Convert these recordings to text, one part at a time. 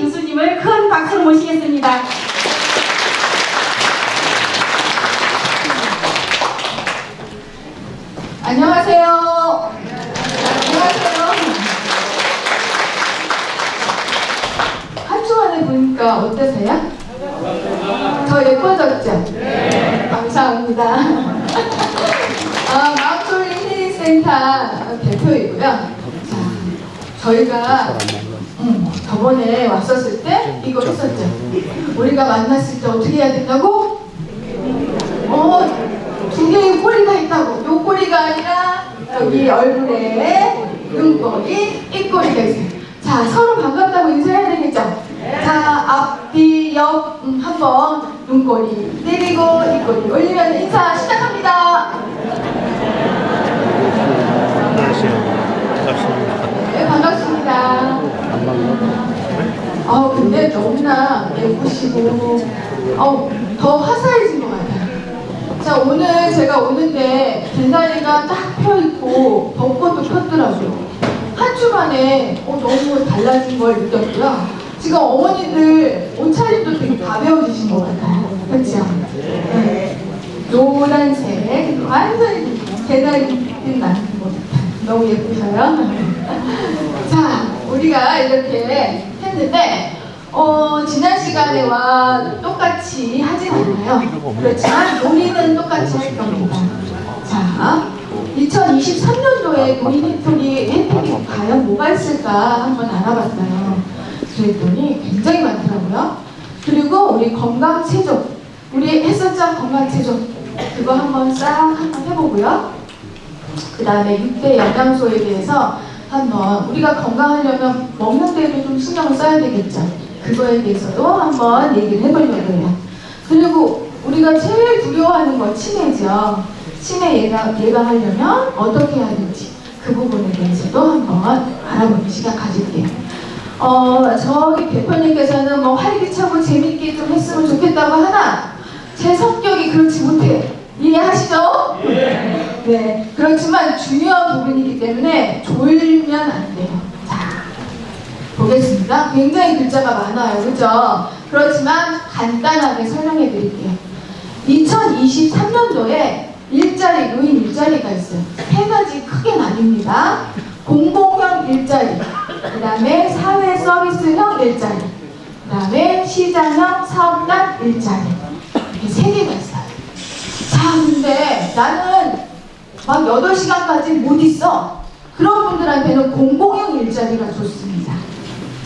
교수님을 큰 박수로 모시겠습니다. 안녕하세요. 안녕하세요. 한 주 만에 보니까 어떠세요? 더 예뻐졌죠? 네. 감사합니다. 마음솔리 힐링센터 대표이고요. 자, 저희가 저번에 왔었을 때 이거 했었죠. 우리가 만났을 때 어떻게 해야 된다고? 두 개의 꼬리가 있다고. 요 꼬리가 아니라 여기 얼굴에 눈꼬리, 입꼬리가 있어요. 자, 서로 반갑다고 인사해야 되겠죠? 자, 앞뒤, 옆 한번 눈꼬리 내리고 입꼬리 올리면 인사 시작합니다. 네, 반갑습니다. 근데 너무나 예쁘시고 더 화사해진 것 같아요. 자, 오늘 제가 오는데 개나리가 딱 펴있고 벚꽃도 폈더라고요. 한 주 만에 너무 달라진 걸 느꼈고요. 지금 어머니들 옷차림도 되게 가벼워지신 것 같아요. 그렇죠? 네. 노란색 완전히 개나리 빛 나는 것 같아요. 너무 예쁘셔요. 자, 우리가 이렇게 했는데 지난 시간에와 똑같이 하진 않아요. 그렇지만 놀이는 똑같이 할 겁니다. 자, 2023년도에 노인 혜택이 과연 뭐가 있을까 한번 알아봤어요. 그랬더니 굉장히 많더라고요. 그리고 우리 건강체조, 우리 했었죠? 건강체조. 그거 한번 해보고요. 그 다음에 6대 영양소에 대해서 한번 우리가 건강하려면 먹는 데도 좀 신경을 써야 되겠죠. 그거에 대해서도 한번 얘기를 해보려고 해요. 그리고 우리가 제일 두려워하는 건 치매죠. 치매 예방하려면 어떻게 해야 될지 그 부분에 대해서도 한번 알아보는 시간 가질게요. 저기 대표님께서는 뭐 활기차고 재밌게 좀 했으면 좋겠다고 하나 제 성격이 그렇지 못해요. 이해하시죠? 네. 그렇지만 중요한 부분이기 때문에 졸면 안 돼요. 자, 보겠습니다. 굉장히 글자가 많아요. 그죠? 그렇지만 간단하게 설명해 드릴게요. 2023년도에 노인 일자리가 있어요. 세 가지 크게 나뉩니다. 공공형 일자리, 그 다음에 사회 서비스형 일자리, 그 다음에 시장형 사업단 일자리. 이렇게 세 개가 있어요. 자, 근데 나는 막 8시간까지 못 있어. 그런 분들한테는 공공형 일자리가 좋습니다.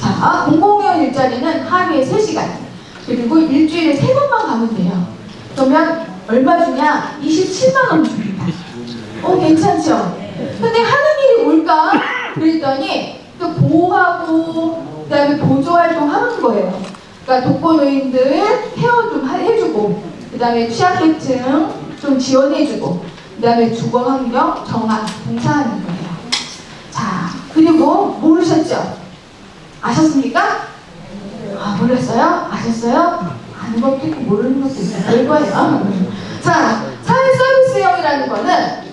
자, 공공형 일자리는 하루에 3시간, 그리고 일주일에 3번만 가면 돼요. 그러면 얼마 주냐? 27만 원 줍니다. 괜찮죠? 근데 하는 일이 뭘까? 그랬더니 또 보호하고 그 다음에 보조활동 하는 거예요. 그러니까 독거노인들 케어 좀 해주고, 그 다음에 취약계층 좀 지원해주고, 그 다음에 주거환경 정화 봉사하는 거예요. 자, 그리고 모르셨죠? 아셨습니까? 몰랐어요? 아셨어요? 아는 것도 있고 모르는 것도 있고 그럴 거예요. 자, 사회 서비스형이라는 거는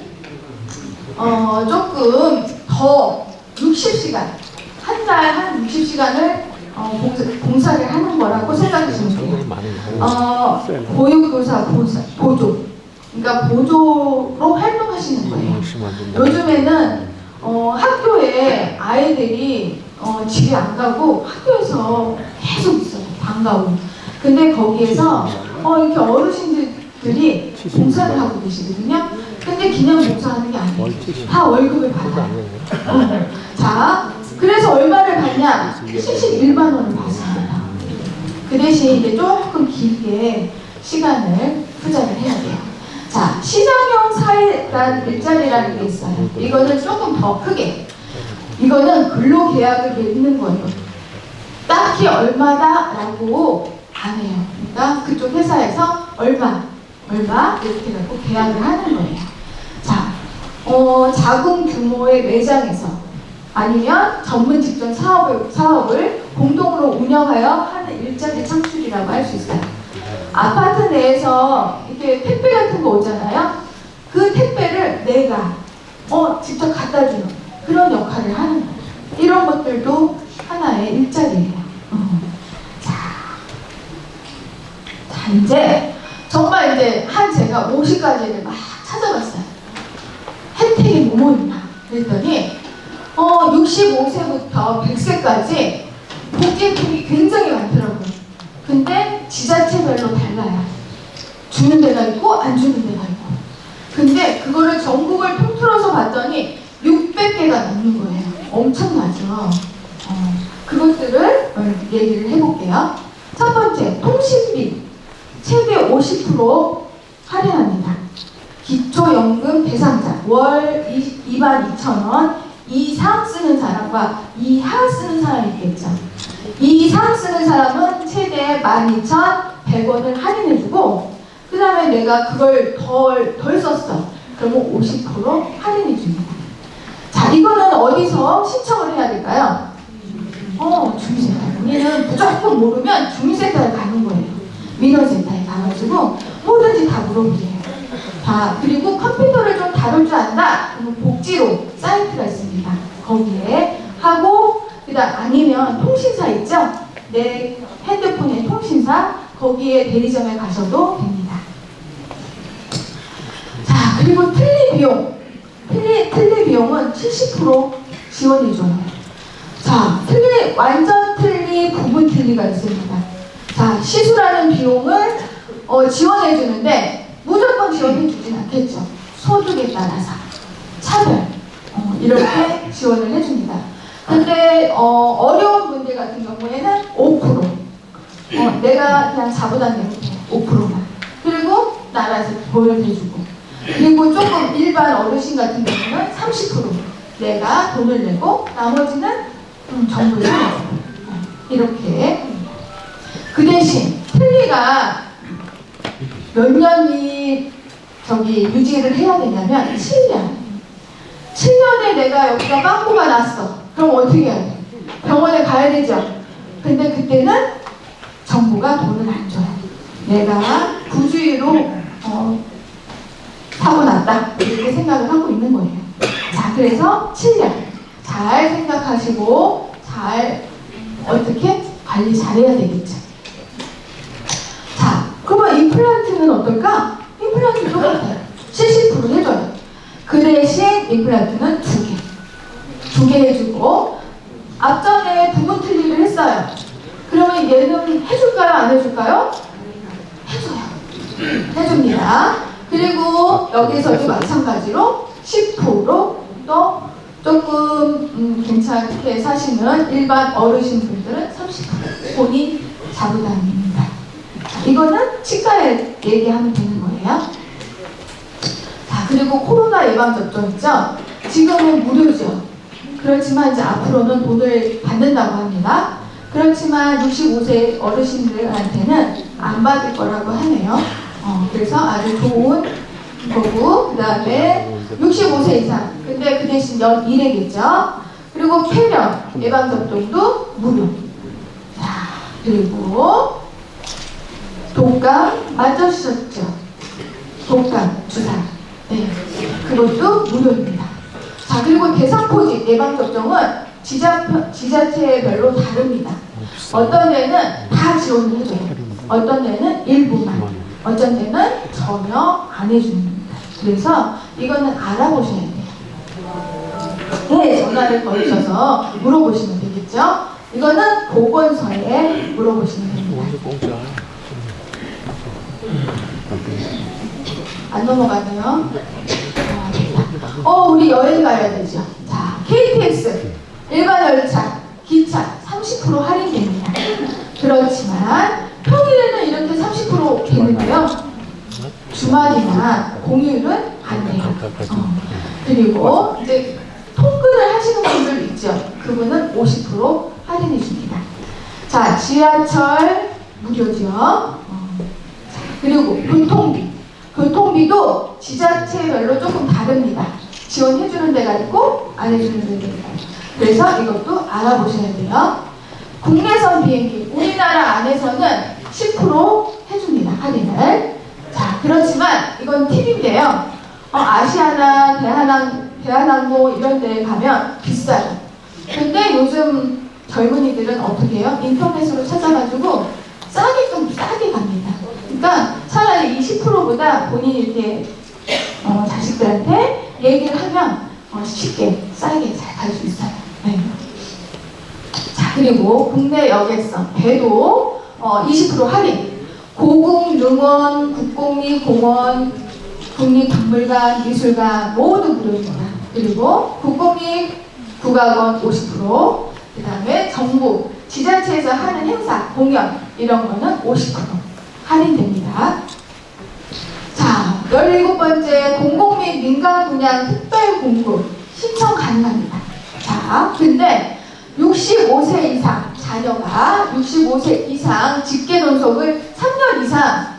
조금 더 60시간, 한 달 한 60시간을 봉사를 하는 거라고 생각하시면 돼요. 보육교사 보조, 그러니까 보조로 활동하시는 거예요. 요즘에는 학교에 아이들이 집에 안 가고 학교에서 계속 있어요. 방과후. 근데 거기에서 이렇게 어르신들이 봉사를 하고 계시거든요. 근데 그냥 봉사하는 게 아니에요. 다 월급을 받아요. 자, 그래서 얼마를 받냐? 71만 원을 받습니다. 그 대신 이제 조금 길게 시간을 투자를 해야 돼요. 자, 시장형 사회단 일자리라는 게 있어요. 이거는 조금 더 크게. 이거는 근로계약을 맺는 거예요. 딱히 얼마다라고 안 해요. 그러니까 그쪽 회사에서 얼마 이렇게 갖고 계약을 하는 거예요. 자, 작은 규모의 매장에서 아니면 전문 직종 사업을 공동으로 운영하여 하는 일자리 창출이라고 할 수 있어요. 아파트 내에서 이렇게 택배 같은 거 오잖아요. 그 택배를 내가 직접 갖다 주는 그런 역할을 하는 거예요. 이런 것들도 하나의 일자리예요. 이제 정말 이제 한 제가 50가지를 막 찾아봤어요. 혜택이 뭐뭐 있나 그랬더니 65세부터 100세까지 복지 혜택이 굉장히 많더라고요. 근데 지자체별로 달라요. 주는 데가 있고 안 주는 데가 있고. 근데 그거를 전국을 통틀어서 봤더니 600개가 넘는 거예요. 엄청나죠. 그것들을 얘기를 해볼게요. 첫 번째, 통신비 최대 50% 할인합니다. 기초연금 대상자 월 22,000원 이상 쓰는 사람과 이하 쓰는 사람이 있겠죠. 이상 쓰는 사람은 최대 12,100원을 할인해주고, 그 다음에 내가 그걸 덜 썼어. 그러면 50% 할인해줍니다. 자, 이거는 어디서 신청을 해야 될까요? 주민센터. 우리는 무조건 모르면 주민센터에 가는 거예요. 민원센터에 가가지고 뭐든지 다 물어보세요. 자, 그리고 컴퓨터를 좀 다룰 줄 안다? 그러면 복지로 사이트가 있습니다. 거기에 하고, 그다음 아니면 통신사 있죠? 내 핸드폰의 통신사, 거기에 대리점에 가셔도 됩니다. 자, 그리고 틀니 비용. 틀니 비용은 70% 지원해줘요. 자, 완전 틀니, 부분 틀니가 있습니다. 자, 시술하는 비용을 지원해주는데 무조건 지원해주진 않겠죠. 소득에 따라서 차별 이렇게 지원을 해줍니다. 근데 어려운 분들 같은 경우에는 5%. 내가 그냥 자부담 내면 5%만. 그리고 나라에서 보여주고. 그리고 조금 일반 어르신 같은 경우는 30% 내가 돈을 내고 나머지는 정부에서 이렇게. 그 대신 틀니가 몇 년이 유지를 해야 되냐면 7년. 7년에 내가 여기가 빵꾸가 났어. 그럼 어떻게 해야 돼? 병원에 가야 되죠. 근데 그때는 정부가 돈을 안 줘요. 내가 부주의로 사고 났다 이렇게 생각을 하고 있는 거예요. 자, 그래서 7년 잘 생각하시고 잘 어떻게 관리 잘해야 되겠죠. 자, 그러면 임플란트는 어떨까? 임플란트 똑같아요. 70% 해줘요. 그 대신 임플란트는 2개. 2개 해주고, 앞전에 부분 틀니를 했어요. 그러면 얘는 해줄까요? 안 해줄까요? 해줘요. 해줍니다. 그리고 여기서도 마찬가지로 10%또 조금 괜찮게 사시는 일반 어르신분들은 30% 본인 자부담입니다. 이거는 치과에 얘기하면 되는 거예요. 자, 그리고 코로나 예방접종 있죠? 지금은 무료죠. 그렇지만 이제 앞으로는 돈을 받는다고 합니다. 그렇지만 65세 어르신들한테는 안 받을 거라고 하네요. 그래서 아주 좋은 거고, 그 다음에 65세 이상. 근데 그 대신 연 1회겠죠. 그리고 폐렴 예방접종도 무료. 자, 그리고 독감 맞으셨죠? 독감 주사. 네, 그것도 무료입니다. 자, 그리고 대상포진 예방접종은 지자체별로 다릅니다. 어떤 데는 다 지원을 해줘요. 어떤 데는 일부만. 어떤 데는 전혀 안 해줍니다. 그래서 이거는 알아보셔야 돼요. 네, 전화를 걸으셔서 물어보시면 되겠죠. 이거는 보건소에 물어보시면 됩니다. 안 넘어가네요. 우리 여행 가야 되죠. 자, KTX, 일반 열차, 기차 30% 할인됩니다. 그렇지만 평일에는 이렇게 30% 되는데요. 주말이나 공휴일은 안 돼요. 그리고 이제 통근을 하시는 분들 있죠. 그분은 50% 할인해 줍니다. 자, 지하철 무료죠. 그리고 교통비도 지자체별로 조금 다릅니다. 지원해주는 데가 있고 안 해주는 데가 있고. 그래서 이것도 알아보셔야 돼요. 국내선 비행기 우리나라 안에서는 10% 해줍니다. 할인을. 자, 그렇지만 이건 팁인데요. 아시아나 대한항공 이런 데 가면 비싸요. 근데 요즘 젊은이들은 어떻게 해요? 인터넷으로 찾아가지고 싸게 갑니다. 그러니까 차라리 20%보다 본인이 이렇게 자식들한테 얘기를 하면 쉽게 싸게 잘 갈 수 있어요. 네. 자, 그리고 국내 여객선 배도 20% 할인. 고궁, 능원, 국공립, 공원, 국립박물관, 미술관 모두 무료입니다. 그리고 국공립 국악원 50%, 그 다음에 정부, 지자체에서 하는 행사, 공연 이런 거는 50% 할인됩니다. 자, 17번째 공공 및 민간 분양 특별 공급 신청 가능합니다. 자, 근데 65세 이상 자녀가 65세 이상 직계 논속을 3년 이상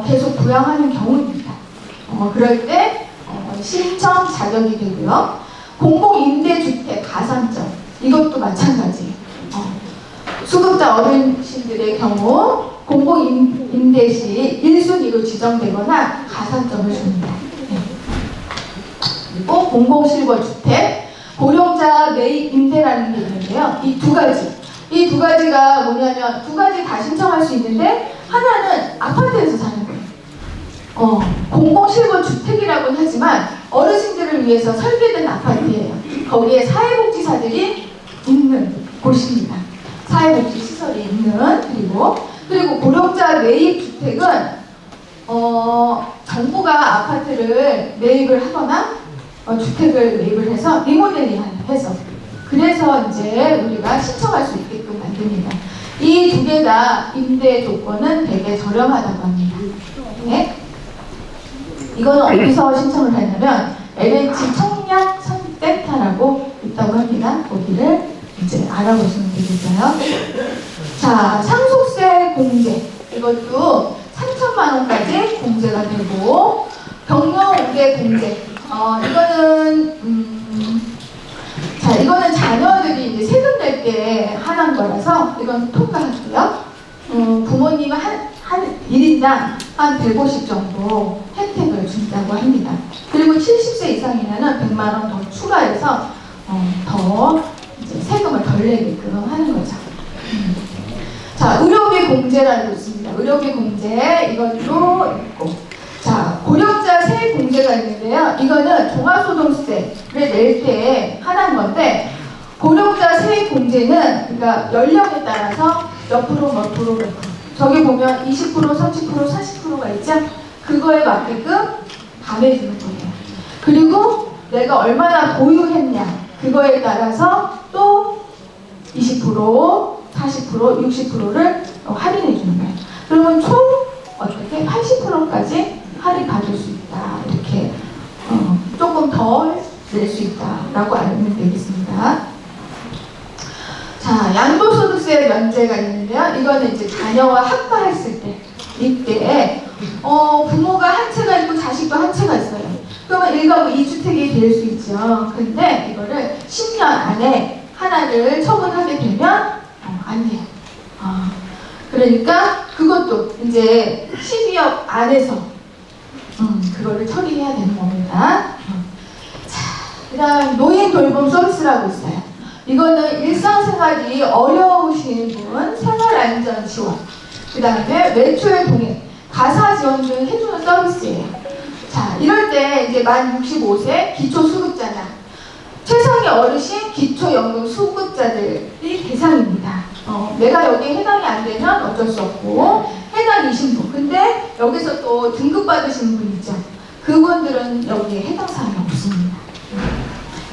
계속 부양하는 경우입니다. 그럴 때 신청 자격이 되고요. 공공임대주택 가산점 이것도 마찬가지예요. 수급자 어르신들의 경우 공공임대 시 1순위로 지정되거나 가산점을 줍니다. 네. 그리고 공공실거주택 고령자 매입 임대라는 게 있는데요. 이 두 가지가 뭐냐면 두 가지 다 신청할 수 있는데 하나는 아파트에서 사는 거예요. 공공실거주택이라고는 하지만 어르신들을 위해서 설계된 아파트예요. 거기에 사회복지사들이 있는 곳입니다. 사회복지 시설이 있는 그리고 고령자 매입 주택은 정부가 아파트를 매입을 하거나 주택을 매입을 해서 리모델링 해서 그래서 이제 우리가 신청할 수 있게끔 만듭니다. 이 두 개 다 임대 조건은 되게 저렴하다고 합니다. 네? 이거는 어디서 신청을 하냐면 LH 청약 선센터라고 있다고 합니다. 거기를 이제 알아보시면 되겠어요. 자, 상속세 공제 이것도 3천만 원까지 공제가 되고 경영우대 공제 이거는 자녀들이 이제 세금 낼 때 하는 거라서 이건 통과할게요. 부모님은 한 1인당 한 150 정도 혜택을 준다고 합니다. 그리고 70세 이상이면 100만 원 더 추가해서 더 이제 세금을 덜 내게끔 하는 거죠. 자, 의료비 공제라는 게 있습니다. 의료비 공제 이것도 있고, 자, 고령자 세액 공제가 있는데요. 이거는 종합소득세를 낼 때 하는 건데, 고령자 세액 공제는 그러니까 연령에 따라서 몇 프로. 저기 보면 20%, 30%, 40%가 있죠? 그거에 맞게끔 감해주는 거예요. 그리고 내가 얼마나 보유했냐 그거에 따라서 또 20%, 40%, 60%를 할인해 주는 거예요. 그러면 총 어떻게 80%까지 할인 받을 수 있다. 이렇게 조금 덜 낼 수 있다라고 알면 되겠습니다. 자, 양도소득세 면제가 있는데요. 이거는 이제 자녀와 합가했을 때 이때 부모가 한 채가 있고 자식도 한 채가 있어요. 그러면 1가구 2주택이 될 수 있죠. 근데 이거를 10년 안에 하나를 처분하게 되면 안 돼요. 그러니까 그것도 이제 12억 안에서 그거를 처리해야 되는 겁니다. 자, 그다음 노인 돌봄 서비스라고 있어요. 이거는 일상생활이 어려우신 분 생활안전 지원, 그 다음에 외출 동행, 가사 지원 등 해주는 서비스예요. 자, 이럴 때 이제 만 65세 기초수급자나 최상위 어르신 기초연금 수급자들이 대상입니다. 내가 여기에 해당이 안 되면 어쩔 수 없고 해당이신 분, 근데 여기서 또 등급받으시는 분 있죠. 그분들은 여기에 해당 사항이 없습니다.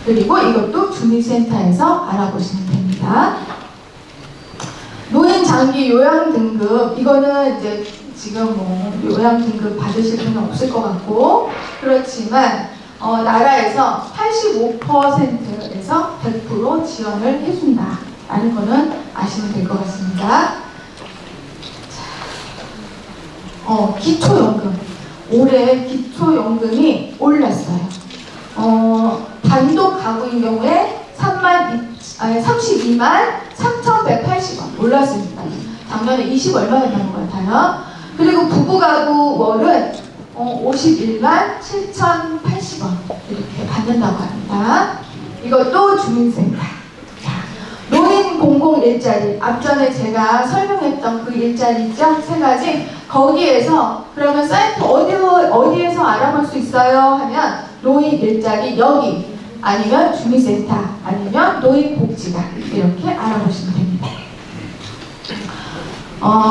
그리고 이것도 주민센터에서 알아보시면 됩니다. 노인 장기 요양 등급, 이거는 이제 지금 뭐 요양 등급 받으실 분은 없을 것 같고, 그렇지만 나라에서 85%에서 100% 지원을 해준다 라는 거는 아시면 될 것 같습니다. 기초연금, 올해 기초연금이 올랐어요. 단독 가구인 경우에 32만 3,180원 올랐습니다. 작년에 20 얼마였던 것 같아요. 그리고 부부 가구 월은 51만 7,080원 이렇게 받는다고 합니다. 이것도 주민센터. 노인 공공 일자리, 앞전에 제가 설명했던 그 일자리 있죠? 세 가지 거기에서 그러면 사이트 어디에서 알아볼 수 있어요? 하면 노인 일자리 여기, 아니면 주민센터, 아니면 노인복지관, 이렇게 알아보시면 됩니다.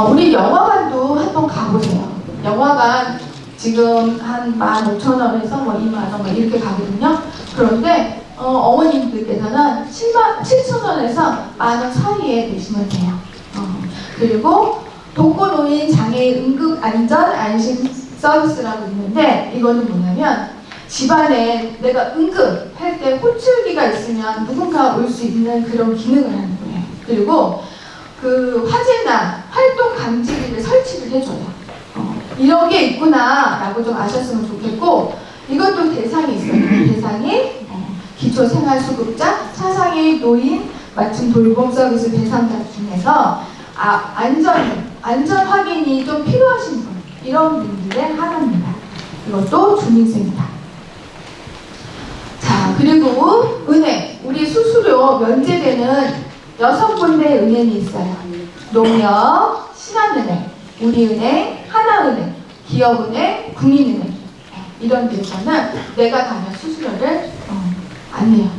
우리 영화관도 한번 가보세요. 영화관 지금 한 15,000원에서 뭐 20,000원 뭐 이렇게 가거든요. 그런데 어머님들께서는 7,000원에서 10,000원 사이에 내시면 돼요. 그리고 독거노인 장애인 응급 안전 안심 서비스라고 있는데, 이거는 뭐냐면 집안에 내가 응급 할 때 호출기가 있으면 누군가 올 수 있는 그런 기능을 하는 거예요. 그리고 그 화재나 활동 감지기를 설치를 해줘요. 이런 게 있구나 라고 좀 아셨으면 좋겠고, 이것도 대상이 있어요. 대상이 기초생활수급자, 차상위 노인 맞춤 돌봄 서비스 대상자 중에서 안전 확인이 좀 필요하신 분, 이런 분들의 하나입니다. 이것도 주민센터. 자, 그리고 은행, 우리 수수료 면제되는 6군데 은행이 있어요. 농협, 신한은행, 우리은행, 하나은행, 기업은행, 국민은행, 이런 데서는 내가 가면 수수료를 안 내요.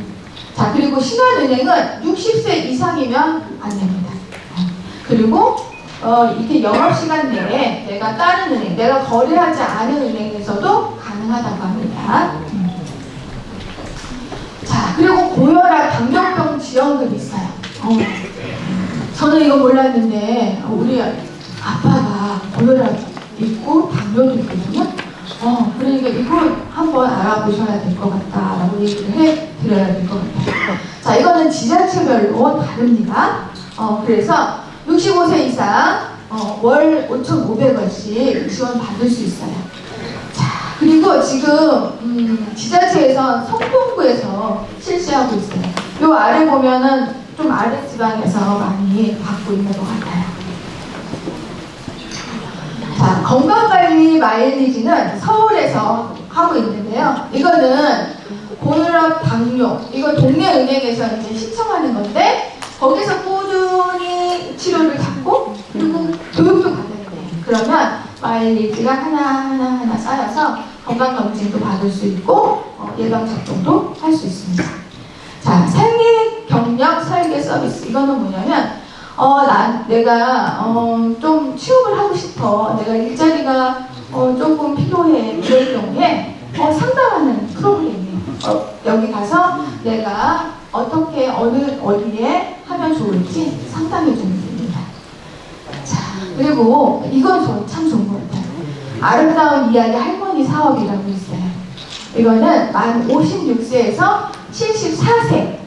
자, 그리고 신한은행은 60세 이상이면 안 냅니다. 그리고 이렇게 영업시간 내에 내가 다른 은행, 내가 거래하지 않은 은행에서도 가능하다고 합니다. 자, 그리고 고혈압, 당뇨병 지원금이 있어요. 저는 이거 몰랐는데 우리 아빠가 고혈압 있고 당뇨도 있거든요. 그러니까 이거 한번 알아보셔야 될 것 같다라고 얘기를 해드려야 될 것 같아요. 자, 이거는 지자체별로 다릅니다. 그래서 65세 이상 월 5,500원씩 지원받을 수 있어요. 자, 그리고 지금 지자체에서 성동구에서 실시하고 있어요. 요 아래 보면은 좀 아래 지방에서 많이 받고 있는 것 같아요. 자, 건강관리 마일리지는 서울에서 하고 있는데요. 이거는 고혈압, 당뇨, 이거 동네 은행에서 이제 신청하는 건데, 거기서 꾸준히 치료를 받고 그리고 교육도 받아야 돼요. 그러면 마일리지가 하나 쌓여서 건강검진도 받을 수 있고 예방접종도 할 수 있습니다. 자, 생리 경력 설계 서비스, 이거는 뭐냐면 내가 좀 취업을 하고 싶어, 내가 일자리가 조금 필요해, 이럴 경우에 상담하는 프로그램이에요. 여기 가서 내가 어떻게 어디에 하면 좋을지 상담해 주면 됩니다. 자, 그리고 이건 참 좋은 것 같아요. 아름다운 이야기 할머니 사업이라고 있어요. 이거는 만 56세에서 74세,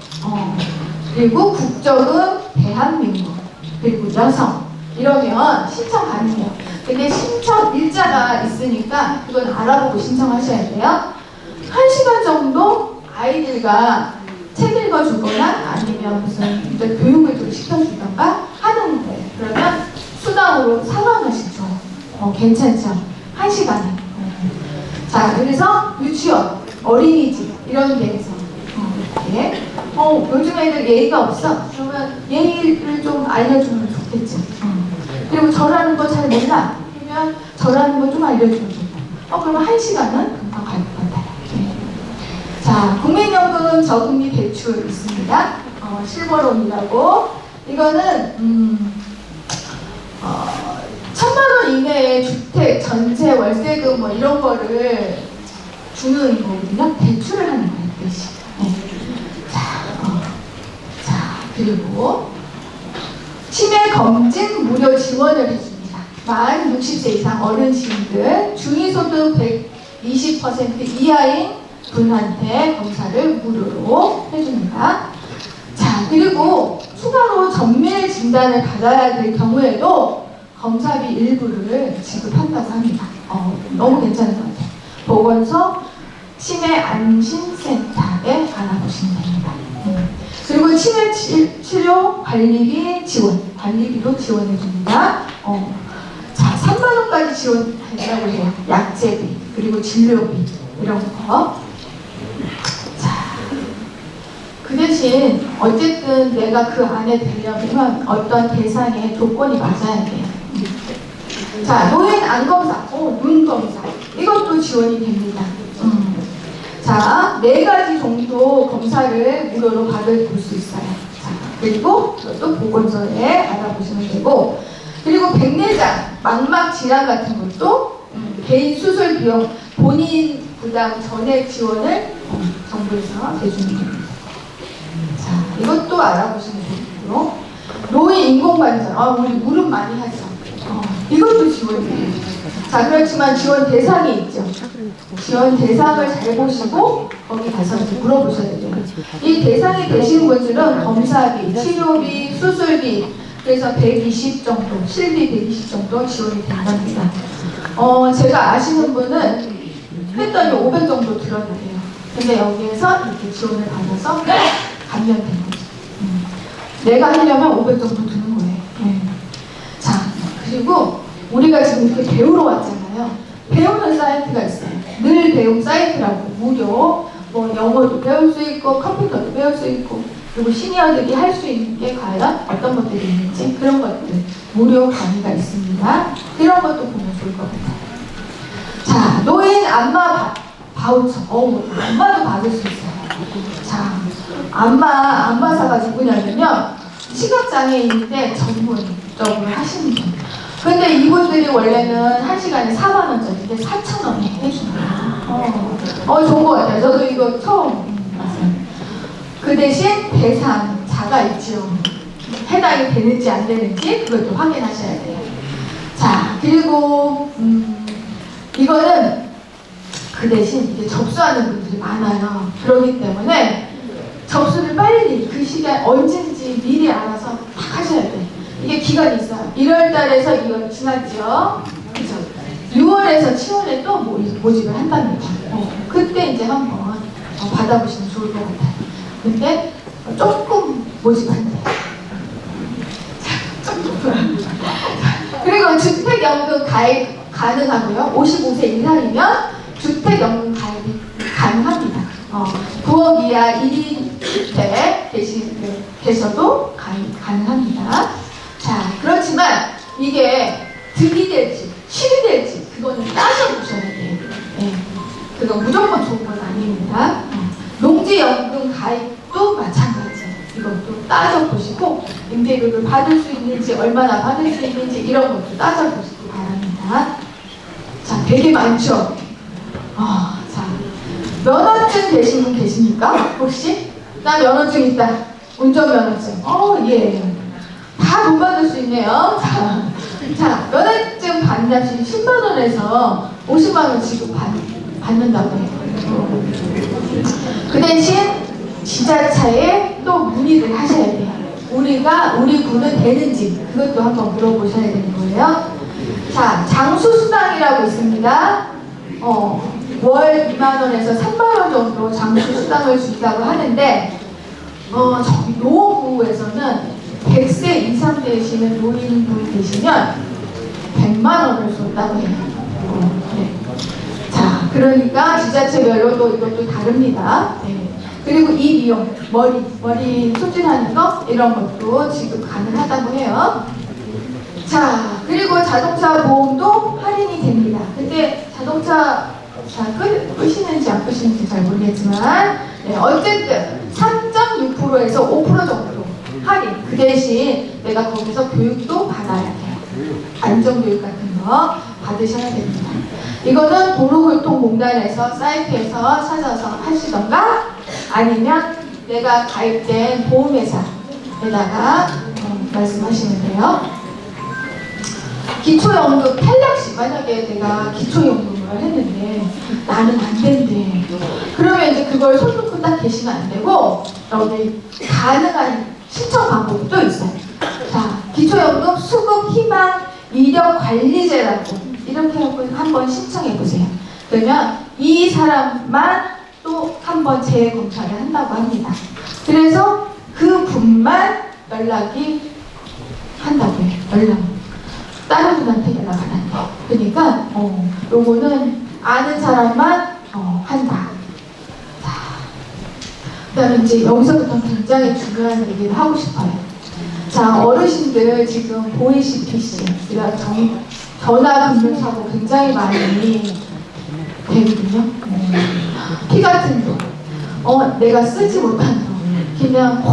그리고 국적은 대한민국, 그리고 여성, 이러면 신청 가능해요. 근데 신청 일자가 있으니까 그건 알아보고 신청하셔야 돼요. 1시간 정도 아이들과 책 읽어주거나 아니면 무슨 이제 교육을 좀 시켜주던가 하는 거예요. 그러면 수당으로 4만원씩 줘요. 괜찮죠? 1시간에. 자, 그래서 유치원, 어린이집 이런 데에서 이렇게 요즘 애들 예의가 없어? 그러면 예의를 좀 알려주면 좋겠죠. 그리고 절하는 거 잘 몰라? 그러면 절하는 거 좀 알려주면 좋고. 그러면 1시간은 금방 갈 것 같아요. 자, 국민연금 저금리 대출 있습니다. 실버론이라고. 이거는 1,000만 원 이내의 주택, 전세, 월세금 뭐 이런 거를 주는 거거든요. 대출을 하는 거예요, 대신. 네. 자, 그리고 치매 검진 무료 지원을 해줍니다. 만 60세 이상 어르신들 중위소득 120% 이하인 분한테 검사를 무료로 해줍니다. 자, 그리고 추가로 정밀 진단을 받아야 될 경우에도 검사비 일부를 지급한다고 합니다. 너무 괜찮은 것 같아요. 보건소 치매 안심센터에 알아보시면 됩니다. 그리고 치매 치료 관리비 지원, 관리비도 지원해줍니다. 자, 3만 원까지 지원한다고 해요. 약제비, 그리고 진료비 이런 거. 그 대신 어쨌든 내가 그 안에 들려면 어떤 대상의 조건이 맞아야 돼요. 자, 노인 안 검사, 눈 검사. 이것도 지원이 됩니다. 자, 4가지 정도 검사를 무료로 받을 수 있어요. 자, 그리고 또 보건소에 알아보시면 되고, 그리고 백내장, 망막 질환 같은 것도 개인 수술 비용, 본인 부담 전액 지원을 정부에서 해주는 겁니다. 자, 이것도 알아보시면 되고요. 노인 인공관절, 우리 무릎 많이 하죠. 이것도 지원이 돼요. 자, 그렇지만 지원 대상이 있죠. 지원 대상을 잘 보시고 거기 가서 물어보셔야 돼요. 이 대상이 되신 분들은 검사비, 치료비, 수술비, 그래서 120 정도, 실비 120 정도 지원이 된답니다. 제가 아시는 분은 했더니 500 정도 들었는데요. 근데 여기에서 이렇게 지원을 받아서 감면된 거죠. 내가 하려면 500 정도 드는 거예요. 네. 자, 그리고 우리가 지금 이렇게 배우러 왔잖아요. 배우는 사이트가 있어요. 늘 배움 사이트라고 무료, 뭐 영어도 배울 수 있고 컴퓨터도 배울 수 있고, 그리고 시니어들이 할 수 있는 게 과연 어떤 것들이 있는지 그런 것들 무료 강의가 있습니다. 이런 것도 보면 좋을 것 같아요. 자, 노인 안마 바우처. 안마도 받을 수 있어요. 자, 안마사가 누구냐면요, 시각장애인인데 전문적으로 하시는 분. 근데 이분들이 원래는 1시간에 4만원짜리인데 4,000원에 해주는 거예요. 좋은 것 같아요. 저도 이거 처음 봤어요. 그 대신 대상자가 있죠. 해당이 되는지 안 되는지 그것도 확인하셔야 돼요. 자, 그리고 이거는 그 대신 이제 접수하는 분들이 많아요. 그렇기 때문에 접수를 빨리 그 시간 언제인지 미리 알아서 딱 하셔야 돼요. 이게 기간이 있어요. 1월 달에서 이거 지났죠? 그죠? 6월에서 7월에 또 모집을 한답니다. 그때 이제 한번 받아보시면 좋을 것 같아요. 근데 조금 모집한대요. 그리고 주택연금 가입 가능하고요. 55세 이상이면 주택연금 가입이 가능합니다. 9억 이하 1인 주택 계셔도 가입 가능합니다. 자, 그렇지만 이게 득이 될지 실이 될지 그거는 따져보셔야 돼요. 네. 그건 무조건 좋은 건 아닙니다. 농지연금 가입도 마찬가지예요. 이것도 따져보시고 임대료를 받을 수 있는지, 얼마나 받을 수 있는지 이런 것도 따져보시기 바랍니다. 자, 되게 많죠? 자, 면허증 되신 분 계십니까? 혹시? 나 면허증 있다. 운전면허증. 예. 다 돈 받을 수 있네요. 자, 면허증 반납시 10만원에서 50만원 지급 받는다고 해요. 그 대신 지자체에 또 문의를 하셔야 돼요. 우리 군은 되는지 그것도 한번 물어보셔야 되는 거예요. 자, 장수수당이라고 있습니다. 월 2만원에서 3만원 정도 장수수당을 준다고 하는데, 저희 노부에서는 100세 이상 되시는 노인분 계시면 100만원을 쏜다고 해요. 네. 자, 그러니까 지자체별로 또 이것도 다릅니다. 네. 그리고 이 비용, 머리 소진하는 거 이런 것도 지급 가능하다고 해요. 자, 그리고 자동차 보험도 할인이 됩니다. 근데 자동차 끄시는지 안 끄시는지 잘 모르겠지만, 네, 어쨌든 3.6%에서 5% 정도 할인. 그 대신 내가 거기서 교육도 받아야 돼요. 안전교육 같은 거 받으셔야 됩니다. 이거는 도로교통공단에서 사이트에서 찾아서 하시던가, 아니면 내가 가입된 보험회사에다가 말씀하시면 돼요. 기초연금 탈락시, 만약에 내가 기초연금을 했는데 나는 안 된대. 그러면 이제 그걸 손 놓고 딱 계시면 안 되고, 여기 가능한 신청 방법이 또 있어요. 자, 기초연금 수급 희망 이력 관리제라고 이렇게 한번 신청해 보세요. 그러면 이 사람만 또 한번 재검사를 한다고 합니다. 그래서 그 분만 연락이 한다고 해요. 다른 분한테 연락 안 한대. 그러니까 요거는 아는 사람만 한다. 자, 그다음에 이제 여기서부터 굉장히 중요한 얘기를 하고 싶어요. 자, 어르신들 지금 보이시듯이 전화 금융 사고 굉장히 많이 되거든요. 피 같은 돈, 내가 쓰지 못한 돈, 그냥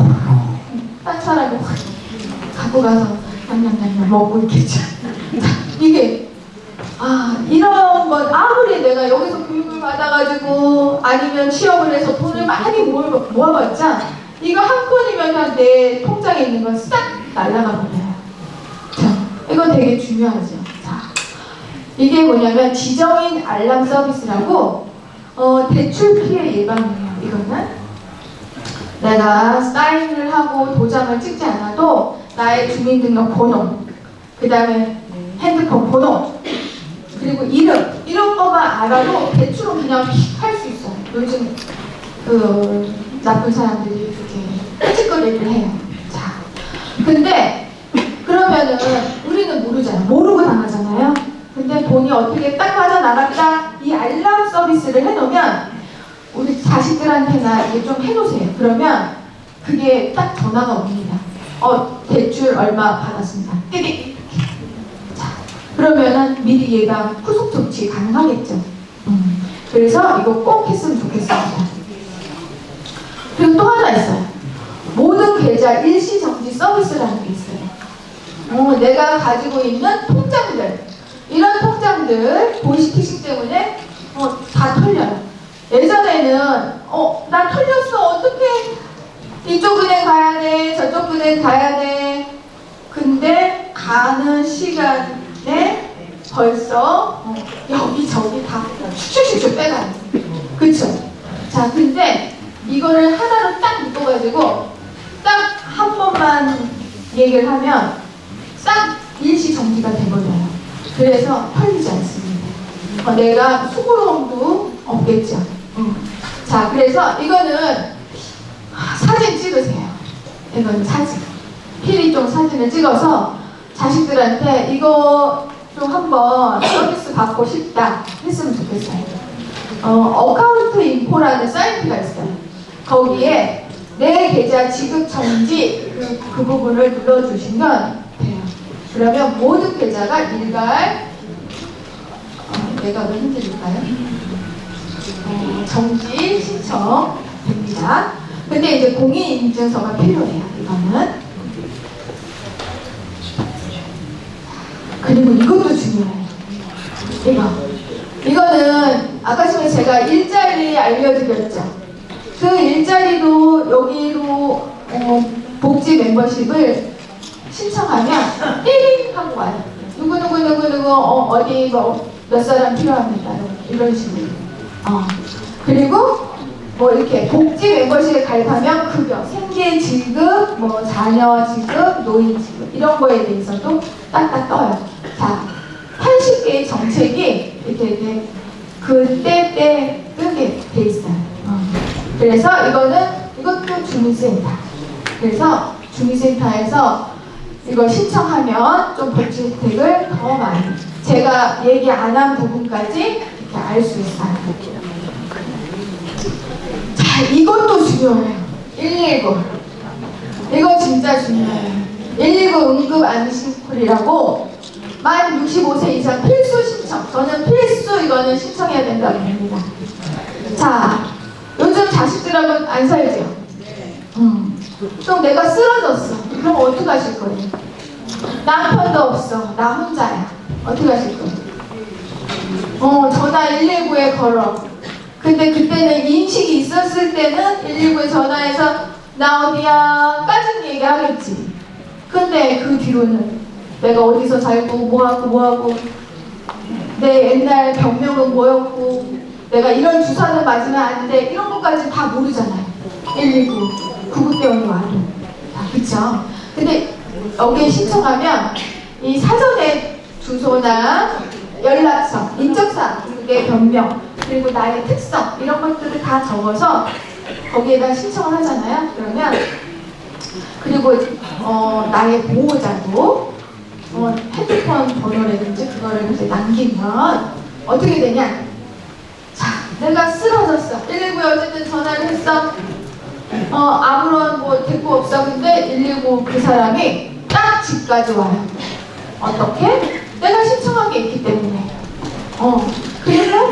딴 사람이 확 갖고 가서 냠냠냠냠 먹고 있겠죠. 이게 이런 건 아무리 내가 여기서 교육을 받아가지고 아니면 취업을 해서 돈을 많이 모아봤자 이거 한 건이면 내 통장에 있는 건 싹 날아가 버려요. 자, 이거 되게 중요하죠. 자, 이게 뭐냐면 지정인 알람 서비스라고 대출 피해 예방이에요. 이거는 내가 사인을 하고 도장을 찍지 않아도 나의 주민등록 번호, 그 다음에 핸드폰 번호, 그리고 이름, 이런 것만 알아도 대출은 그냥 할 수 있어요. 요즘 그 나쁜 사람들이 이렇게 끄집거리를 해요. 자, 근데 그러면은 우리는 모르잖아요. 모르고 당하잖아요. 근데 돈이 어떻게 딱 빠져나갔다, 이 알람 서비스를 해놓으면 우리 자식들한테나 이게 좀 해놓으세요. 그러면 그게 딱 전화가 옵니다. 대출 얼마 받았습니다. 띠디. 자, 그러면은 미리 예방 후속 조치 가능하겠죠. 그래서 이거 꼭 했으면 좋겠습니다. 그리고 또 하나 있어요. 모든 계좌 일시 정지 서비스라는 게 있어요. 내가 가지고 있는 통장들, 이런 통장들 보이스피싱 때문에 다 털려요. 예전에는 나 털렸어, 어떡해, 이쪽 은행 가야 돼, 저쪽 은행 가야 돼. 근데 가는 시간에 벌써 여기저기 다 슉슉슉 빼가요. 그쵸? 자, 근데 이거를 하나로 딱 묶어가지고 딱 한 번만 얘기를 하면 싹 일시 정지가 돼버려요. 그래서 털리지 않습니다. 내가 수고로움도 없겠죠. 자, 그래서 이거는 사진 찍으세요. 이건 사진. 필히 좀 사진을 찍어서 자식들한테 이거 좀 한번 서비스 받고 싶다 했으면 좋겠어요. 어카운트 인포라는 사이트가 있어요. 거기에 내 계좌 지급 정지 그 부분을 눌러주시면 돼요. 그러면 모든 계좌가 일괄 내가 왜 힘들까요? 정지 신청됩니다. 근데 이제 공인인증서가 필요해요. 이거는. 그리고 이것도 중요해요. 이거는 아까 전에 제가 일자리 알려드렸죠. 그 일자리도 여기로 복지 멤버십을 신청하면 띠링 하고 와요. 누구 어디 몇 사람 필요합니다. 이런 식으로. 그리고 이렇게 복지 멤버십에 가입하면 급여, 생계 지급, 자녀 지급, 노인 지급 이런 거에 대해서도 딱딱 떠요. 자, 80개의 정책이 이렇게 그때 뜨게 돼 있어요. 그래서 이것도 주민센터. 그래서 주민센터에서 이거 신청하면 좀 복지 혜택을 더 많이, 제가 얘기 안 한 부분까지 이렇게 알 수 있어요. 자, 이것도 중요해요. 119. 이거 진짜 중요해요. 119 응급안심콜이라고 만 65세 이상 필수 신청. 저는 필수 이거는 신청해야 된다고 봅니다. 자, 요즘 자식들하고는 안 살죠? 또 내가 쓰러졌어. 그럼 어떡하실 거예요? 남편도 없어. 나 혼자야. 어떡하실 거예요? 전화 119에 걸어. 근데 그때는 인식이 있었을 때는 119에 전화해서 나 어디야? 까진 얘기 하겠지. 근데 그 뒤로는 내가 어디서 살고 뭐하고 내 옛날 병명은 뭐였고 내가 이런 주사는 맞으면 안 돼, 이런 것까지 다 모르잖아요. 119 구급대원이 와도 다. 그쵸? 근데 여기에 신청하면 이 사전에 주소나 연락처, 인적사항, 그게 변명, 그리고 나의 특성 이런 것들을 다 적어서 거기에다 신청을 하잖아요. 그러면 그리고 나의 보호자도 핸드폰 번호라든지 그거를 이제 남기면 어떻게 되냐? 자, 내가 쓰러졌어. 119에 어쨌든 전화를 했어. 아무런 대꾸 없어. 근데 119 그 사람이 딱 집까지 와요. 어떻게? 내가 신청한 게 있기 때문에. 그래서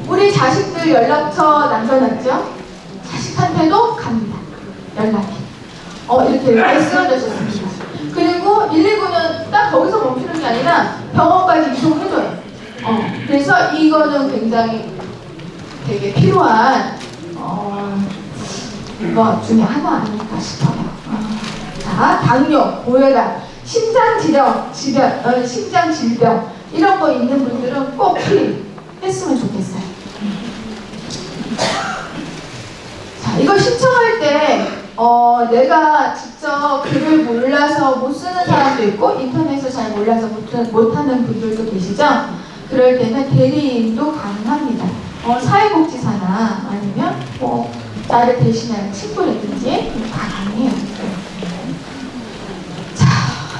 우리 자식들 연락처 남겨놨죠? 자식한테도 갑니다. 연락이. 이렇게 쓰여졌습니다. 그리고 119는 딱 거기서 멈추는 게 아니라 병원까지 이송해줘요. 그래서 이거는 굉장히 되게 필요한 것 중에 하나 아닐까 싶어요. 자, 당뇨, 고혈압, 심장질병 이런 거 있는 분들은 꼭 필요했으면 좋겠어요. 자, 이거 신청할 때 내가 직접 글을 몰라서 못 쓰는 사람도 있고 인터넷을 잘 몰라서 못하는 분들도 계시죠? 그럴 때는 대리인도 가능합니다. 사회복지사나 아니면 나를 대신하는 친구라든지 다 가능해요. 자,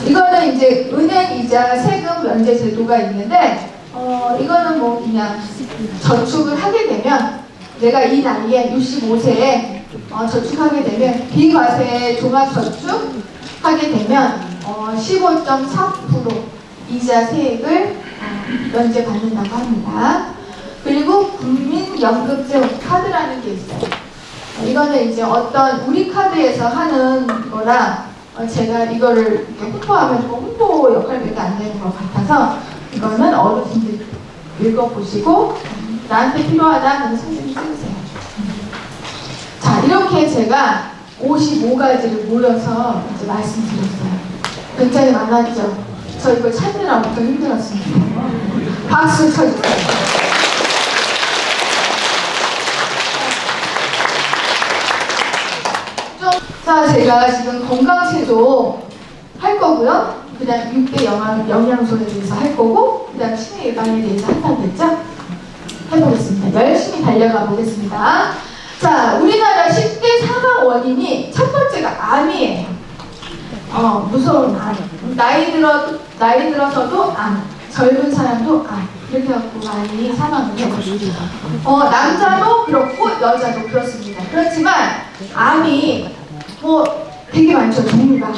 이거는 이제 은행 이자 세금 면제 제도가 있는데 이거는 뭐 그냥 저축을 하게 되면 내가 이 나이에 65세에 저축하게 되면 비과세 종합저축 하게 되면 15.3% 이자 세액을 면제받는다고 합니다. 그리고 국민연금제 카드라는 게 있어요. 이거는 이제 어떤 우리 카드에서 하는 거라 제가 이거를 이렇게 홍보하면 홍보 역할밖에 안 되는 것 같아서 이거는 어르신들 읽어보시고 나한테 필요하다 하면 선생님 쓰세요. 자, 이렇게 제가 55가지를 모여서 이제 말씀드렸어요. 굉장히 많았죠? 저 이걸 찾느라 엄청 힘들었습니다. 박수 쳐주세요. 자, 제가 지금 건강체조 할 거고요. 그 다음 6대 영양소에 대해서 할 거고, 그 다음 치매 예방에 대해서 한다고 했죠? 해보겠습니다. 열심히 달려가 보겠습니다. 자, 우리나라 10대 사망 원인이 첫 번째가 암이에요. 무서운 암. 나이 들어서도 암. 젊은 사람도 암. 이렇게 갖고 많이 사망을 해요. 남자도 그렇고 여자도 그렇습니다. 그렇지만 암이 되게 많죠. 종류가.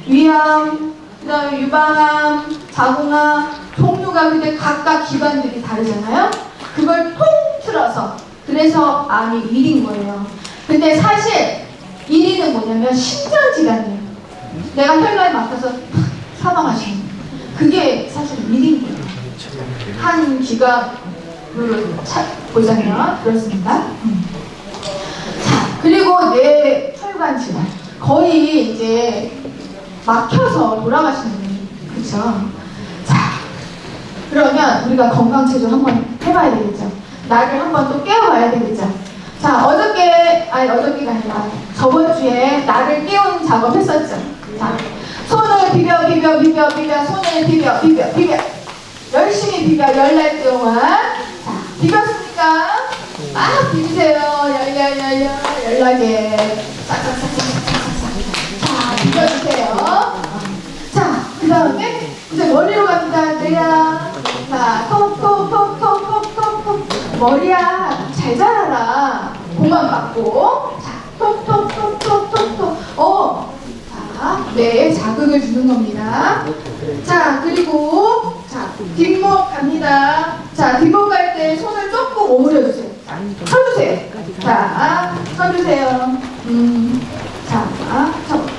위암, 그 다음에 유방암, 자궁암, 종류가 근데 각각 기관들이 다르잖아요. 그걸 통틀어서 그래서 암이 1인 거예요. 근데 사실 1위는 뭐냐면 심장질환이에요. 내가 혈관이 막혀서 사망하시는 그게 사실 1인 거예요. 한 기관을 보자면 그렇습니다. 자, 그리고 뇌 혈관 질환 거의 이제 막혀서 돌아가시는 분이 그렇죠. 자, 그러면 우리가 건강체조 한번 해봐야 되겠죠. 나를 한번 또 깨워봐야 되겠죠. 자, 어저께가 아니라 저번 주에 나를 깨우는 작업 했었죠. 자, 손을 비벼 손을 비벼 열심히 비벼 열날 동안. 자, 비볐습니까? 막 비비세요. 열나게 싹싹싹싹싹싹. 자, 비벼주세요. 자, 그 다음에 이제 머리로 갑니다. 뇌야. 자, 톡톡톡톡톡톡톡. 머리야, 잘 자라라. 공만 받고. 자, 톡톡톡톡톡톡. 자, 뇌에 자극을 주는 겁니다. 자, 그리고 자, 뒷목 갑니다. 자, 뒷목 갈 때 손을 조금 오므려주세요. 쳐주세요. 자, 쳐주세요. 자,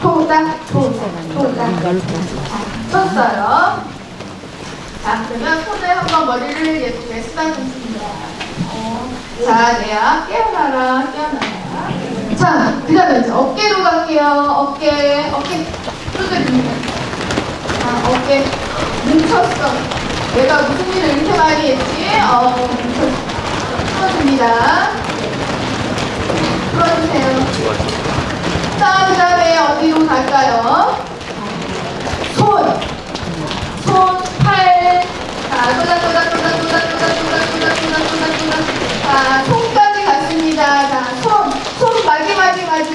토닥. 자, 쳤어요. 자, 그러면 손을 한번 머리를 예쁘게 쓰다듬습니다. 자, 내야 깨어나라. 자, 그 다음에 이제 어깨로 갈게요. 어깨 두드립니다. 자, 어깨 뭉쳤어. 내가 무슨 일을 이렇게 많이 했지? 풀어줍니다. 풀어주세요. 자, 그 다음에 어디로 갈까요? 손, 팔. 자, 또다. 자, 손까지 갔습니다. 자, 손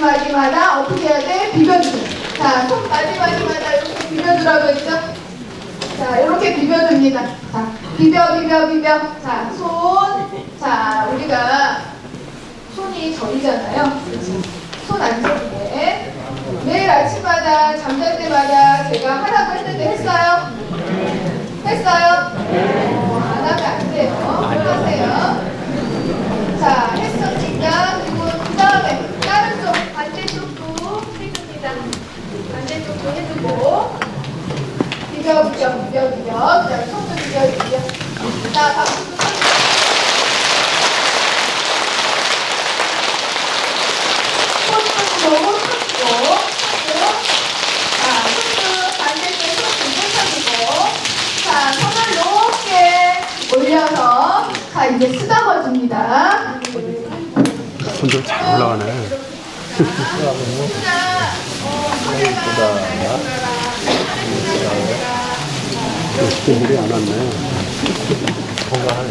마지막마다 어떻게 해야 돼? 비벼주세요. 자, 손 마지막마다 이렇게 비벼주라고 했죠? 자, 이렇게 비벼줍니다. 자, 비벼. 자, 손. 자, 우리가 손이 저리잖아요. 손 안 저리게. 매일 아침마다 잠잘 때마다 제가 하라고 했는데 했어요? 비벼. 그다음에 손도 비벼. 자, 박수. 손도 펴고. 자, 손도 반대쪽 손도 펴주고. 자, 손을 높게 올려서 자, 이제 쓰다듬어줍니다. 손들 잘 올라가네. 쉽게 물이 안 왔네. 건강하네.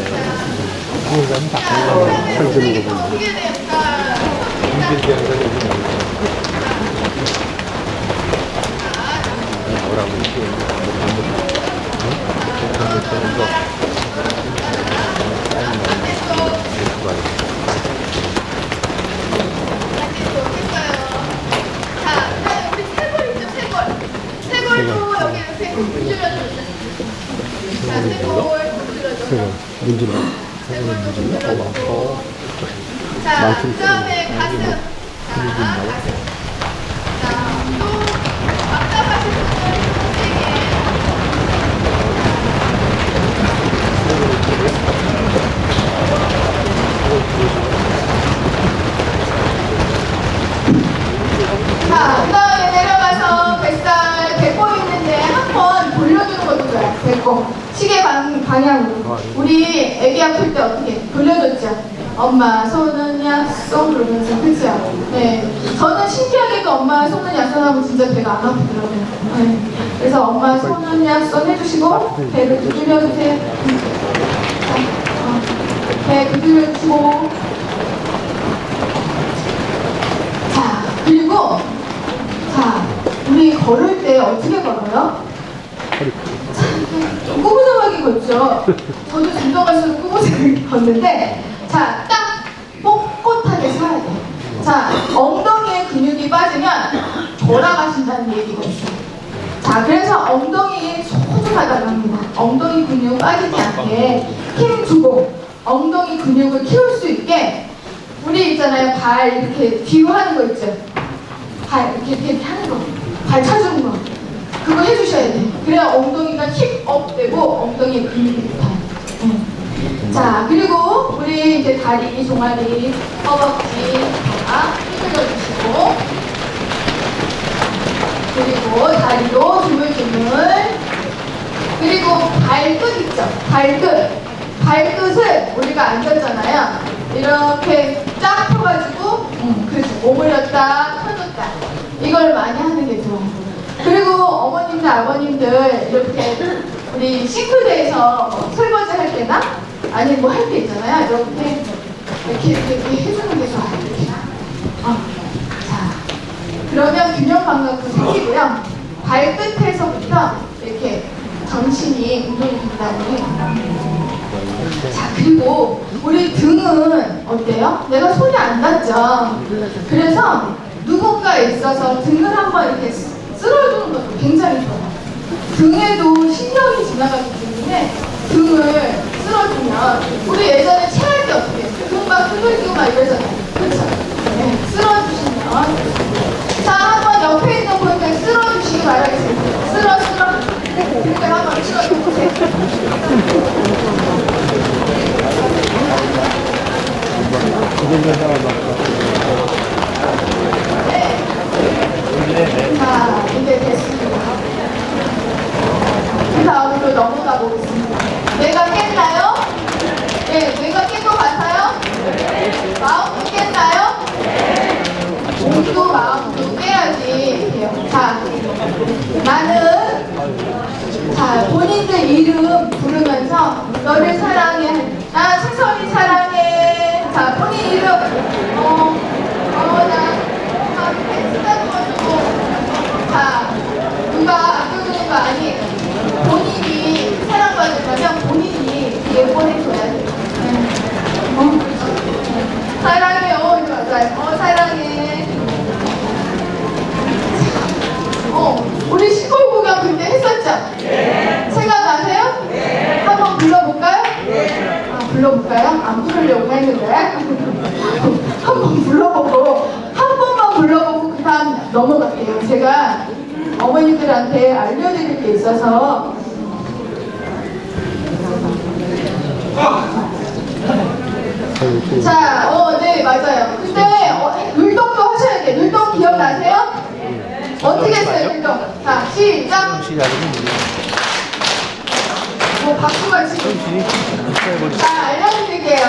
건강은 다 건강해. 살 드는 거 보면. 힘들게 하는 뭐라고 세골도 여기 이렇게 문질러줘. 자, 세골 문질러줘. 문질러. 문질러. 자, 그 다음에 가슴. 자, 가슴. 자, 또 앞다바시 자, 그 다음에 내려가서 뱃살, 배꼽 있는데 한번 돌려주는 것도 좋아요. 배꼽. 시계 방향으로. 우리 애기 아플 때 어떻게 돌려줬죠? 엄마 손은 약속 그러면서 그죠? 네. 저는 신기하게도 엄마 손은 약속하면 진짜 배가 안 아프더라고요. 네. 그래서 엄마 손은 약속 해주시고 배를 두드려주세요. 배 두드려주시고. 자, 그리고 자, 우리 걸을 때 어떻게 걸어요? 좀 꾸부정하게 걷죠. 저도 중동 갈수록 꾸부정하게 걷는데, 자, 딱 꼿꼿하게 서야 돼. 자, 엉덩이에 근육이 빠지면 돌아가신다는 얘기가 있어요. 자, 그래서 엉덩이에 소중하다고 합니다. 엉덩이 근육 빠지지 않게 힘 주고 엉덩이 근육을 키울 수 있게 우리 있잖아요. 발 이렇게 뒤로 하는 거 있죠. 발 이렇게 하는 거. 발 쳐주는 거. 그거 해주셔야 돼. 그래야 엉덩이가 힙업 되고 엉덩이에 근육이 붙어요. 자, 그리고 우리 이제 다리, 종아리, 허벅지 다 휘둘러주시고, 그리고 다리도 주물주물, 그리고 발끝 있죠? 발끝을 우리가 앉았잖아요. 이렇게 쫙 펴가지고, 그렇죠. 오므렸다, 펴줬다. 이걸 많이 하는 게 좋아요. 그리고 어머님들, 아버님들 이렇게 우리 싱크대에서 뭐 설거지 할 때나 아니 뭐 할 때 있잖아요. 이렇게 해주는 게 좋아요. 이렇게. 자, 그러면 균형 감각도 생기고요. 발끝에서부터 이렇게 전신이 운동이 된다고 해요. 자, 그리고 우리 등은 어때요? 내가 손이 안 닿죠? 그래서 누군가 있어서 등을 한번 이렇게 쓸어주는 것도 굉장히 좋아요. 등에도 신경이 지나가기 때문에 등을 쓸어주면 우리 예전에 체할 때 어떻게 했어요? 등 막 두들기고 막 이러잖아요. 그렇죠? 네, 쓸어주시면 자, 한번 옆에 있는 분들 쓸어주시기 바라겠습니다. 쓸어 그러니까 한번 쓸어주세요. 네. 자, 이제 됐습니다. 그 다음으로 넘어가 보겠습니다. 뇌가 깼나요? 네, 뇌가 깬 것 같아요? 마음도 깼나요? 몸도 마음도 깨야지 돼요. 자, 나는 자, 본인들 이름 부르면서 너를 사랑해. 나 최선이 사랑해. 자, 본인 이름 나 쓰다듬어주고. 자, 누가 아껴주는 거 아니에요. 본인이 사랑받으려면 본인이 예뻐해줘야 돼요. 사랑해요. 이거 맞아요. 사랑해. 우리 시골 구경 그때 했었죠? 네. 생각나세요? 네. 한번 불러볼까요? 네. 불러볼까요? 안 부르려고 했는데 한번 불러보고 한 번만 불러보고 그 다음 넘어갈게요. 제가 어머니들한테 알려드릴 게 있어서 자, 네, 맞아요. 근데 율동도 하셔야 돼요. 율동 기억나세요? 어떻게 했어요, 율동? 자, 시작! 뭐 박수가 지금. 자, 알려드릴게요.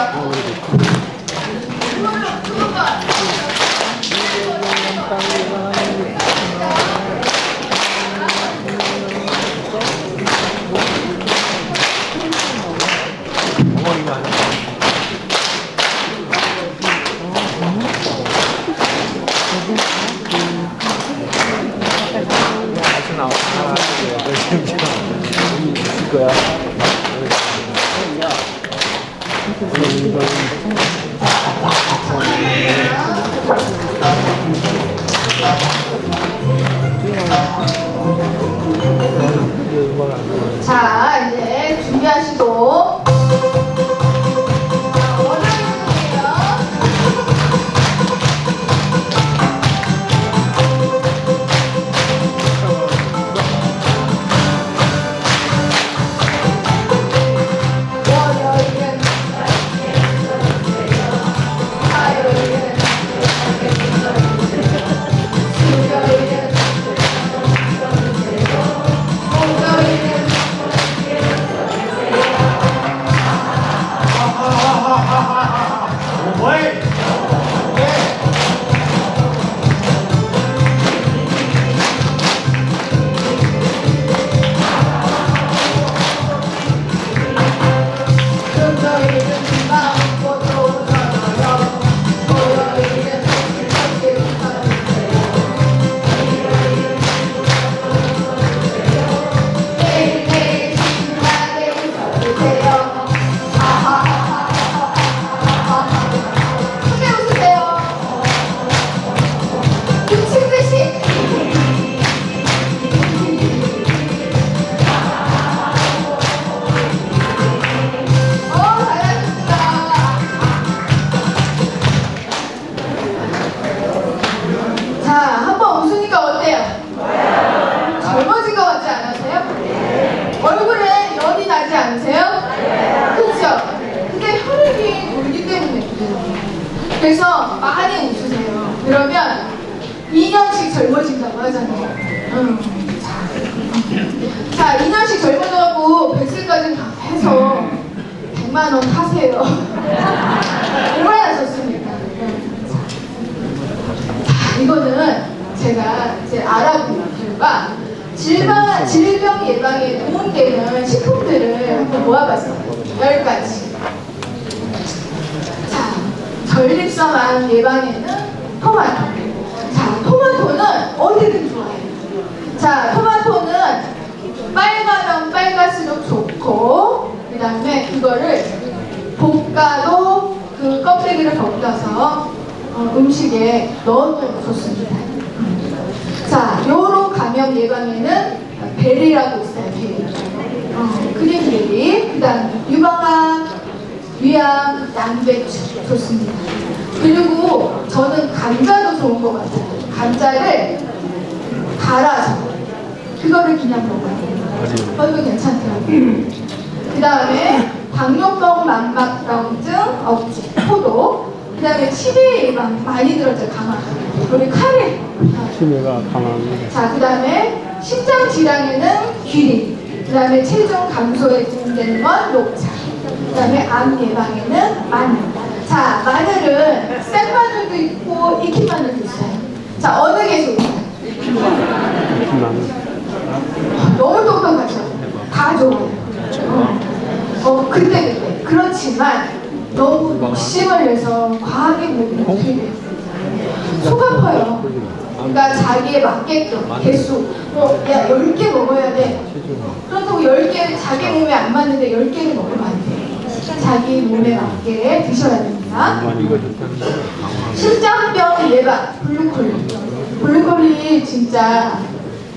거야. 자, 이제 준비하시고. 얼굴에 연이 나지 않으세요? 그렇죠? 근데 혈액이 돌기 때문에 그래요. 그래서 많이 웃으세요. 그러면 2년씩 젊어진다고 하잖아요. 자, 2년씩 젊어져갖고 100세까지 다 해서 100만 원 타세요. 얼마나 좋습니까? 자, 이거는 제가 이제 알아본 결과 질병 예방에 도움되는 식품들을 한번 모아봤어요. 10가지. 자, 전립선암 예방에는 토마토. 자, 토마토는 어디든 좋아해요. 자, 토마토는 빨가면 빨갈수록 좋고, 그 다음에 그거를 볶아도 그 껍데기를 벗겨서 음식에 넣으면 좋습니다. 자, 요로 감염 예방에는 베리라고 있어요. 베리. 그린베리. 그 다음 유방암, 위암, 양배추 좋습니다. 그리고 저는 감자도 좋은 것 같아요. 감자를 갈아서 그거를 그냥 먹어요. 이거 괜찮더라고요. 그 다음에 당뇨병, 만막병증 억제, 포도. 그 다음에 치매 예방 많이 들었죠. 강화. 우리 카레. 치매가 강합니다. 자, 그 다음에 심장 질환에는 귀리. 그 다음에 체중 감소에 도움되는 건 녹차. 그 다음에 암 예방에는 마늘. 자, 마늘은 생마늘도 있고 익힌 마늘도 있어요. 자, 어느 게 좋을까요? 너무 똑똑하죠? 다 좋아요. 그때. 그렇지만 너무 욕심을 내서 과하게 먹으면 어떻게 돼요? 속 아파요. 그러니까 자기에 맞게끔 개수. 야, 10개 먹어야 돼. 그렇다고 10개 자기 몸에 안 맞는데 10개를 먹으면 안 돼요. 자기 몸에 맞게 드셔야 됩니다. 심장병 예방, 블루콜리. 블루콜리 진짜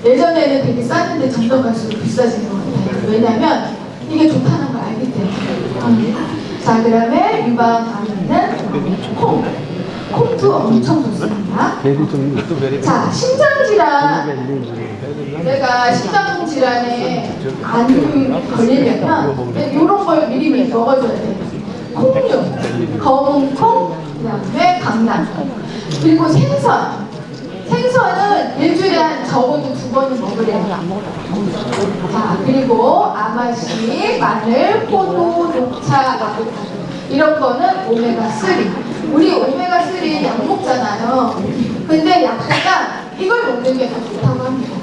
예전에는 되게 쌌는데 점점 갈수록 비싸지는 것 같아요. 왜냐면 이게 좋다는 걸 알기 때문에. 자, 그 다음에 유방암에는 콩. 콩도 엄청 좋습니다. 벨이 좀 자, 심장질환. 내가 심장질환에 안 걸리려면 이런 걸 미리미리 먹어줘야 돼. 콩류, 검은 콩, 그다음에 강낭콩, 그리고 생선. 생선은 일주일에 한 적어도 2번은 먹으래요. 자, 그리고 아마씨, 마늘, 포도, 녹차, 아보카도 이런 거는 오메가3. 우리 오메가3 약 먹잖아요. 근데 약보다 이걸 먹는 게 더 좋다고 합니다.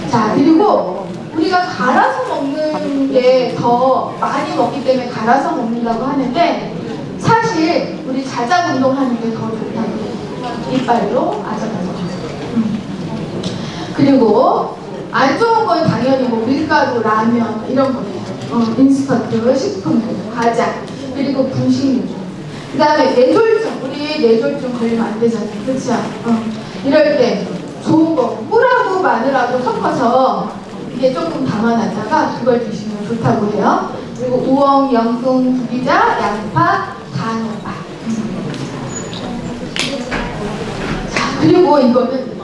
자, 그리고 우리가 갈아서 먹는 게 더 많이 먹기 때문에 갈아서 먹는다고 하는데 사실 우리 자작 운동하는 게 더 좋다고 해요. 이빨로 아작아작. 그리고 안 좋은 건 당연히 뭐 밀가루, 라면 이런 거예요. 인스턴트, 식품들, 과자, 그리고 분식류. 그 다음에 뇌졸중. 우리 뇌졸중 걸리면 안 되잖아요. 그렇죠? 이럴 때 좋은 거 꿀하고 마늘하고 섞어서 이게 조금 담아놨다가 그걸 드시면 좋다고 해요. 그리고 우엉, 연근, 구기자, 양파, 단호박. 자, 그리고 이거는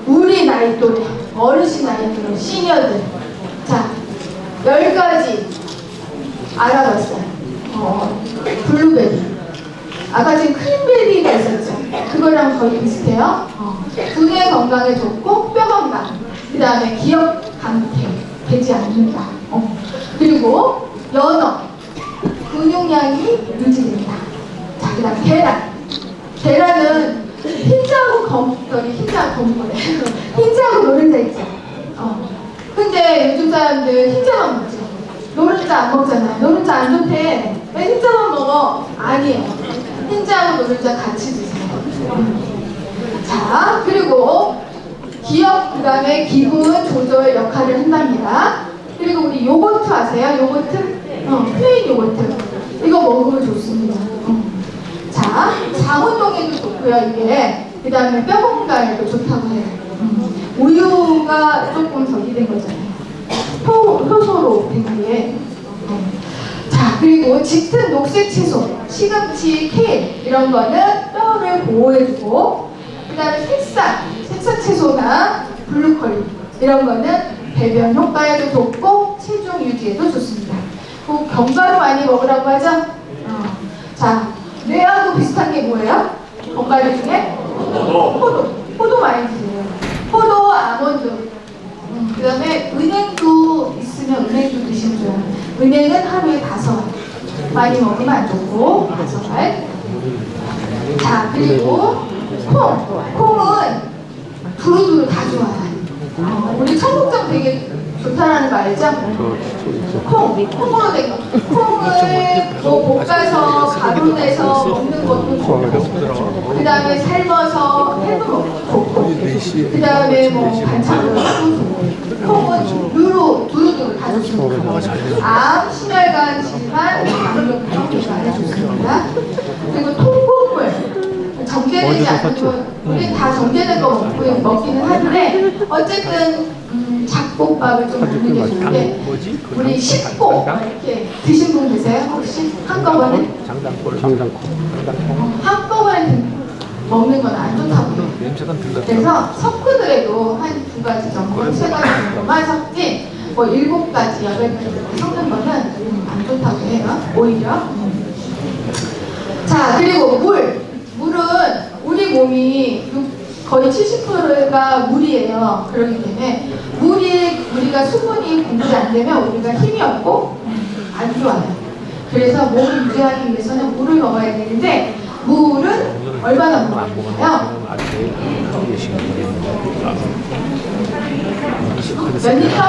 우리 나이 또래, 어르신 나이 또래, 시니어들. 자, 10가지 알아봤어요. 블루베리. 아까 지금 크림베리가 있었죠. 그거랑 거의 비슷해요. 두뇌 건강에 좋고 뼈 건강. 그 다음에 기억 강퇴 되지 않는다. 그리고 연어. 근육량이 유지된다. 자, 그 다음 계란. 계란은 흰자하고 검은거래. 흰자하고 노른자 있죠. 근데 요즘 사람들 흰자만 먹죠. 노른자 안 먹잖아요. 노른자 안 좋대. 왜 흰자만 먹어? 아니에요. 흰자하고 노른자 같이 드세요. 자, 그리고 기억, 그 다음에 기분 조절 역할을 한답니다. 그리고 우리 요거트 아세요? 요거트? 플레인 요거트. 이거 먹으면 좋습니다. 자, 장운동에도 좋고요, 이게. 그 다음에 뼈 건강에도 좋다고 해요. 우유가 조금 저기 된 거잖아요. 효소로 된 게. 자, 그리고 짙은 녹색 채소, 시금치, 케일 이런 거는 뼈를 보호해주고, 그 다음에 색상 채소나 블루콜리 이런 거는 배변 효과에도 좋고 체중 유지에도 좋습니다. 그 견과류 많이 먹으라고 하죠? 자, 뇌하고 비슷한 게 뭐예요? 견과류 중에? 포도 많이 드세요. 포도, 아몬드. 그 다음에 은행도 있으면 은행도 드시면 좋아요. 은행은 하루에 5알. 많이 먹으면 안 좋고 5알. 자, 그리고 콩은 두루두루 다 좋아요. 우리 청국장 되게 좋다라는 거 알죠? 콩으로 된 거. 콩을 뭐 볶아서 가루 내서 먹는 것도 좋고, 그 다음에 삶아서 해도 좋고, 그 다음에 뭐 반찬으로 좋고, 콩은 두루두루 다 좋습니다. 암, 심혈관 질환, 당뇨병 많이 좋습니다. 그리고 통곡물. 정제되지 않는 거, 우리 다 정제된 거 먹기는 하는데 어쨌든 잡곡밥을 좀 먹는 게 좋은데 우리 식복 이렇게 드신 분 계세요? 혹시? 한꺼번에? 장당콩. 한꺼번에 먹는 건 안 좋다고 해요. 그래서 섞으더라도 한 2가지 정도, 3가지 정도만 섞지 뭐 7가지, 8가지 섞는 거는 안 좋다고 해요. 오히려. 자, 그리고 물은 우리 몸이 거의 70%가 물이에요. 그렇기 때문에 우리가 수분이 공급이 안 되면 우리가 힘이 없고 안 좋아요. 그래서 몸을 유지하기 위해서는 물을 먹어야 되는데 물은 얼마나 먹어야 될까요? 몇 리터?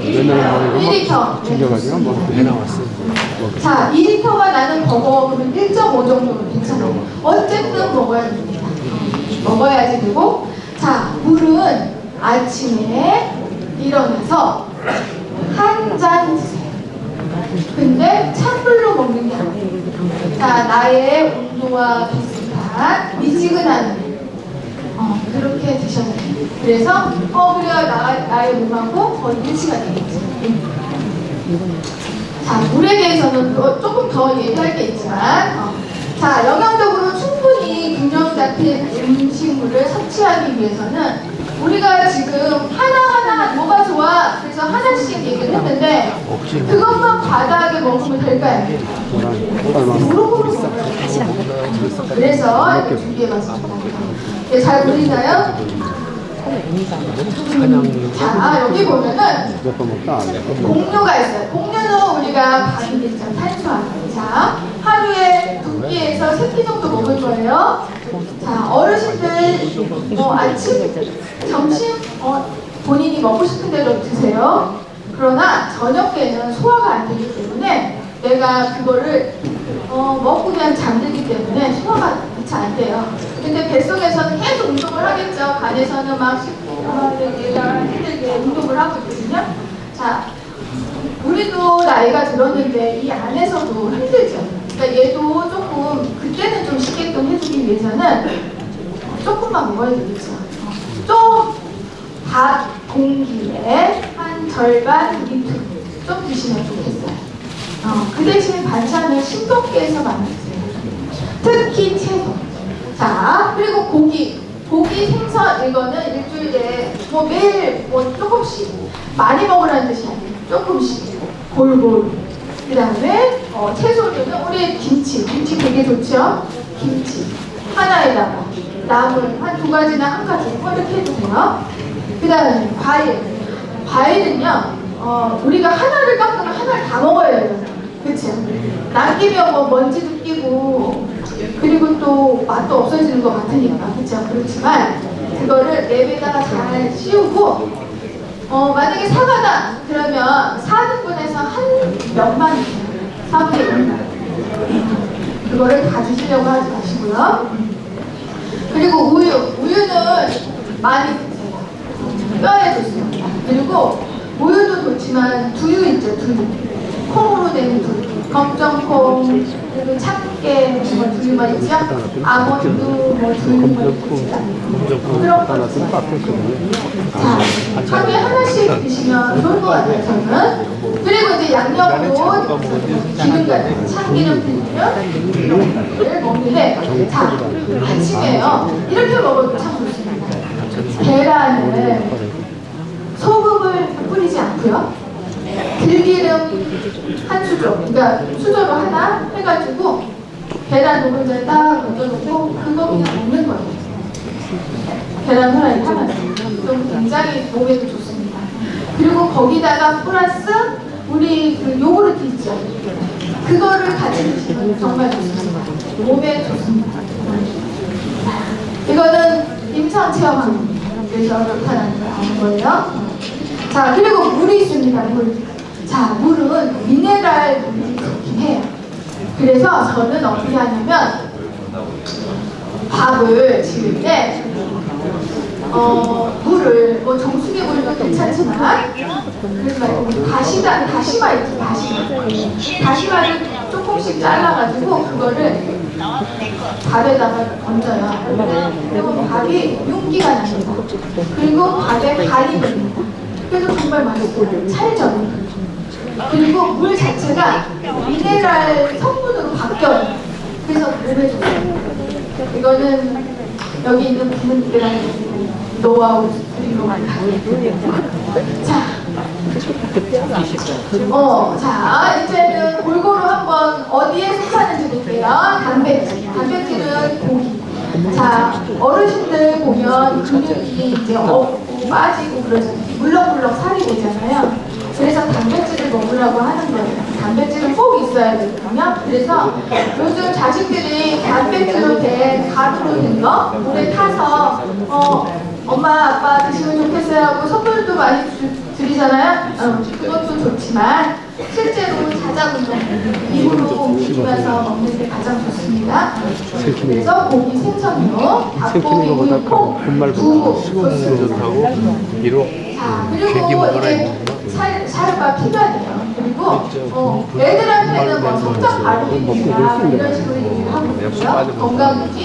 1리터. 챙겨가지고 뭐 해나왔어. 자, 2리터가 나는 버거 그러면 1.5 정도면 괜찮아요. 어쨌든 먹어야 됩니다. 먹어야지 되고. 자, 물은 아침에 일어나서 한 잔 드세요. 근데 찬물로 먹는 게 아니에요. 자, 나의 온도와 비슷한 미지근한 그렇게 드셔야 돼요. 그래서 그래야 나의 몸하고 거의 일치가 되겠죠. 자, 물에 대해서는 조금 더 얘기할 게 있지만 자, 영양적으로 충분히 이 균형 잡힌 음식물을 섭취하기 위해서는 우리가 지금 하나하나 뭐가 좋아 그래서 하나씩 얘기를 했는데 그것만 과다하게 먹으면 될까요? 무릎으로 먹어요. 그래서 이렇게 준비해봤습니다. 네, 잘 보이나요? 자, 여기 보면은 공유가 있어요. 공유는 우리가 밥이겠죠. 탄수화물. 자, 하루에 2끼에서 3끼 정도 먹을 거예요. 자, 어르신들 아침, 점심 본인이 먹고 싶은 대로 드세요. 그러나 저녁에는 소화가 안 되기 때문에 내가 그거를 먹고 그냥 잠들기 때문에 소화가 잘 안 돼요. 근데 뱃속에서는 계속 운동을 하겠죠. 간에서는 막 씹고 얘가 힘들게 운동을 하고 있거든요. 자, 우리도 나이가 들었는데 이 안에서도 힘들죠. 그러니까 얘도 조금 그때는 좀 쉬게끔 해주기 위해서는 조금만 먹어야 되겠죠. 좀 밥 공기에 한 절반 리터 좀 드시면 좋겠어요. 그 대신 반찬을 싱겁게 해서 많이 드세요. 특히 채소. 자, 그리고 고기, 생선 이거는 일주일에 매일 조금씩 많이 먹으라는 뜻이 아니에요. 조금씩 골고루. 그 다음에 채소류는 우리 김치 되게 좋죠. 김치 하나에다가 나물 한 2가지나 1가지 이렇게 해주세요. 그 다음에 과일은요 우리가 하나를 깎으면 하나를 다 먹어야 돼요. 그렇죠? 남기면 먼지도 끼고 그리고 또 맛도 없어지는 것 같으니까 그렇죠? 그렇지만 그거를 랩에다가 잘 씌우고 만약에 사과다 그러면 4등분해서 한 몇만 4분의 1 그거를 다 주시려고 하지 마시고요. 그리고 우유는 많이 드세요. 뼈에 좋습니다. 그리고 우유도 좋지만 두유 있죠. 두유 콩으로 된 두유 검정콩 그리고 참깨 두유만 있죠. 아몬드 두유만 있죠. 그런 거 있어요. 자, 하루에 하나씩 드시면 좋을 것 같아요. 저는. 그리고 이제 양념으로 기름 같은 참기름 들리면 이런 것들을 먹는데 자, 아침에요 이렇게 먹어도 참 좋습니다. 계란을 소금을 뿌리지 않고요. 들기름 한 수저, 그러니까 수저로 하나 해가지고 계란 노른자 딱 얹어놓고 그거 그냥 먹는 거예요. 계란 후라이 하나 좀 굉장히 몸에도 좋습니다. 그리고 거기다가 플러스 우리 그 요구르트 있죠. 그거를 같이 드시면 정말 좋습니다. 몸에 좋습니다. 이거는 임상 체험합니다. 그래서 나타나는 거예요. 자, 그리고 물이 있습니다. 물. 자, 물은 미네랄 물이 좋긴 해요. 그래서 저는 어떻게 하냐면 밥을 지을 때 물을 정수기 물도 괜찮지만 그러지 말고 다시마 있죠. 다시마를 조금씩 잘라가지고 그거를 밥에다가 얹어요. 그리고 밥이 윤기가 납니다. 그리고 밥에 간이 됩니다. 그래서 정말 맛있어요. 찰져요. 그리고 물 자체가 미네랄 성분으로 바뀌어요. 그래서 몸에 좋아요. 이거는 여기 있는 부모님들한테 노하우 드리러 갑니다. 자, 이제는 골고루 한번 어디에 속하는지 볼게요. 단백질은 고기. 자, 어르신들 보면 근육이 이제 없고 빠지고 그러잖아요. 물렁물렁 살이 되잖아요. 그래서 단백질을 먹으라고 하는 거예요. 단백질은 꼭 있어야 되거든요. 그래서 요즘 자식들이 단백질로 된 가루로 된 거 물에 타서 엄마 아빠 드시면 좋겠어요 하고 선물도 많이 드리잖아요. 그것도 좋지만 실제로 자작운동 입으로 움직이면서 먹는 게 가장 좋습니다. 그래서 고기, 생선류, 닭고기, 우유, 콩, 두부 좋습니다. 자, 그리고 이제 사료가 필요하대요. 그리고 애들한테는 성장 바르기니까 이런 식으로 얘기를 하고 있고요. 건강유지,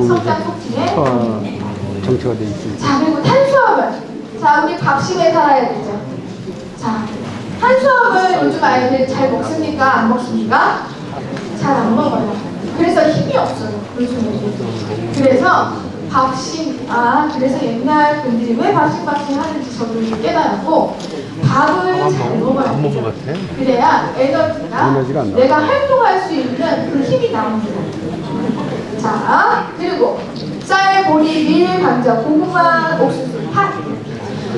성장 촉진에 정체가 되어 있습니다. 자, 그리고 탄수화물. 자, 우리 밥심에 살아야 되죠. 자, 탄수화물 요즘 아이들 잘 먹습니까? 안 먹습니까? 잘 안 먹어요. 그래서 힘이 없어요. 요즘에. 그래서 그래서 옛날 분들이 왜 박싱박싱 하는지 저도 이제 깨달았고, 밥을 잘 먹어야 안 먹은 돼요. 것 같아. 그래야 에너지가 에너지가 안 내가 나와. 활동할 수 있는 그 힘이 나옵니다. 자, 그리고 쌀, 보리, 밀, 감자, 고구마, 옥수수, 팥.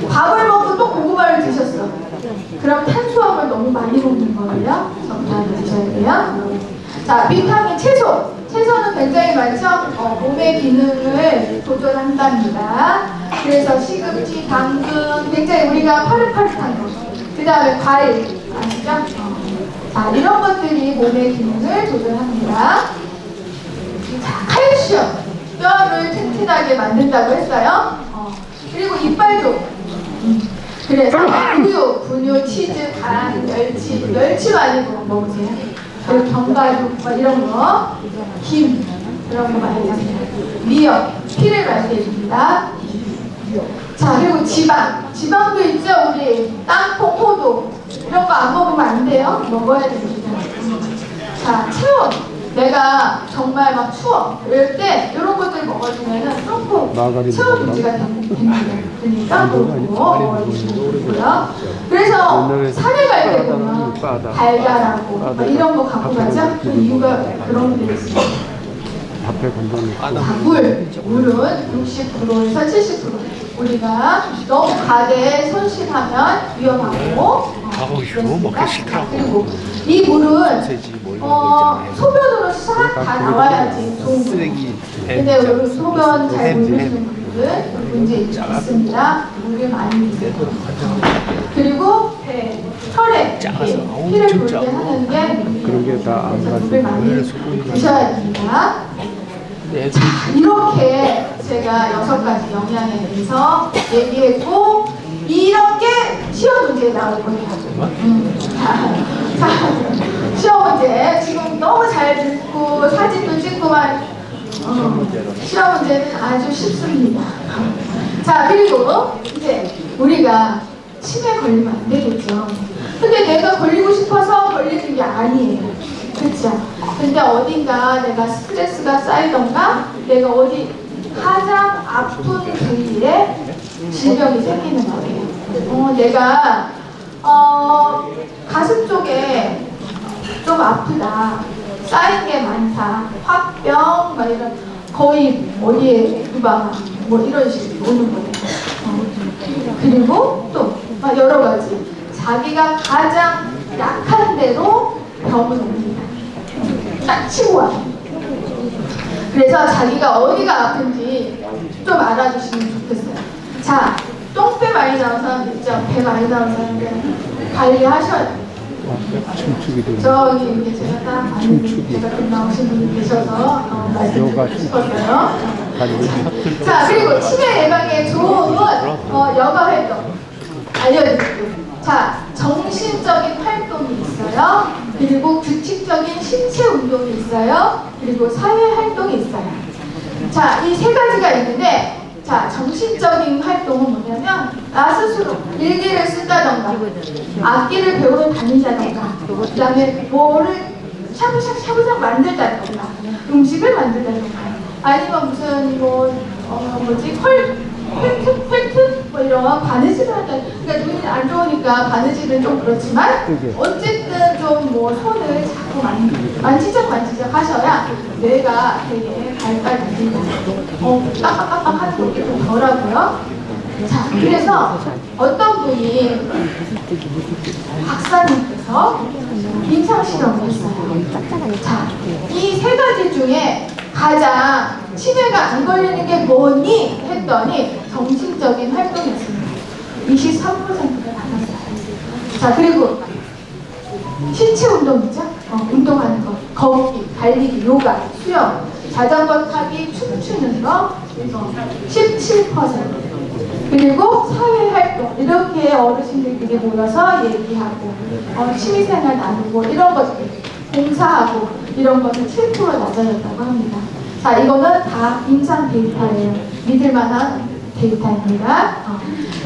밥을 먹고 또 고구마를 드셨어. 그럼 탄수화물 너무 많이 먹는 거예요. 적당히 드셔야 돼요. 자, 비타민, 채소. 채소는 굉장히 많죠? 몸의 기능을 조절한답니다. 그래서 시금치, 당근, 굉장히 우리가 파릇파릇한 거. 그 다음에 과일, 아시죠? 자, 이런 것들이 몸의 기능을 조절합니다. 자, 칼슘. 뼈를 튼튼하게 만든다고 했어요. 그리고 이빨도. 그래서 우유, 분유, 치즈, 간, 멸치 많이 먹으세요. 그리고 견과류 이런 거, 김 이런 거 많이 드세요. 미역, 피를 맑게 해줍니다. 자, 그리고 지방도 있죠. 우리 땅콩, 호두 이런 거 안 먹으면 안 돼요. 먹어야 됩니다. 자, 체온. 내가 정말 막 추워. 이럴 때 이런 것들 먹어주면은 조금 체온 유지가 됩니다. 그러니까 먹어주시고요. 그래서 산에 갈 때 보면 달달하고 이런 거 갖고 가죠. 그 이유가 그런 게 있어요. 밥에 건더넣고 물은 60%에서 70%. 우리가 너무 과대 손실하면 위험하고. 이거 먹기 싫더라고. 그리고 이 물은 소세지 뭐 이런 거 있잖아요. 소변으로 싹 다 나와야지 좋은 거예요. 근데 우리 소변 잘 모르시는 분들은 문제 있습니다. 물을 많이 드세요. 그리고 배, 혈액, 피를 돌게 하는 게 그런 게 다 안 물을 많이 드셔야 됩니다. 자, 이렇게 제가 6가지 영양에 대해서 얘기했고, 이렇게 시험 문제에 나올 거예요. 자, 시험 문제 지금 너무 잘 듣고 사진도 찍고만 시험 문제는 아주 쉽습니다. 자, 그리고 이제 우리가 치매 걸리면 안 되겠죠. 근데 내가 걸리고 싶어서 걸리는 게 아니에요. 그렇죠? 근데 어딘가 내가 스트레스가 쌓이던가 내가 어디 가장 아픈 부위에 질병이 생기는 거예요. 내가 가슴 쪽에 좀 아프다, 쌓인 게 많다, 화병 막 이런, 거의 어디에 유방 뭐 이런 식으로 오는 거예요. 그리고 또 막 여러 가지 자기가 가장 약한 대로 병을 옵니다. 딱 치고 와요. 그래서 자기가 어디가 아픈지 좀 알아주시면 좋겠어요. 자, 똥배 많이 나온 사람들 있죠? 배 많이 나온 사람들 관리하셔야 돼요. 춤추기 되는 저기 이렇게 제가 딱 봤는데 제가 좀 나오신 분이 계셔서 말씀드리고 싶었어요. 자, 그리고 치매 예방에 좋은 여가 활동 알려드릴게요. 자, 정신적인 활동이 있어요. 그리고 규칙적인 신체 운동이 있어요. 그리고 사회 활동이 있어요. 자, 이 3가지가 있는데, 자, 정신적인 활동은 뭐냐면 나 스스로 일기를 쓴다던가 악기를 배우러 다닌다던가 그 다음에 뭐를 샤브샥 만들다던가 음식을 만들다던가 아니면 무슨 퀄트 뭐 이런 바느질을 한다. 그러니까 눈이 안 좋으니까 바느질은 좀 그렇지만 어쨌든 좀 뭐 손을 자꾸 만지작 하셔야 뇌가 되게 발달되고 빡빡빡빡 하는 게 좀 덜하고요. 자, 그래서 어떤 분이 박사님께서 임상 실험을 했어요. 자, 이 3가지 중에 가장 치매가 안 걸리는 게 뭐니? 했더니 정신적인 활동이었습니다. 23%가 받았어요. 자, 그리고 신체 운동이죠? 운동하는 거, 걷기, 달리기, 요가, 수영, 자전거 타기, 춤추는 거, 17%. 그리고 사회활동, 이렇게 어르신들끼리 모여서 얘기하고 취미생활 나누고 이런 것들, 봉사하고 이런 것은 7% 낮아졌다고 합니다. 자, 이거는 다 임상 데이터예요. 믿을 만한 데이터입니다.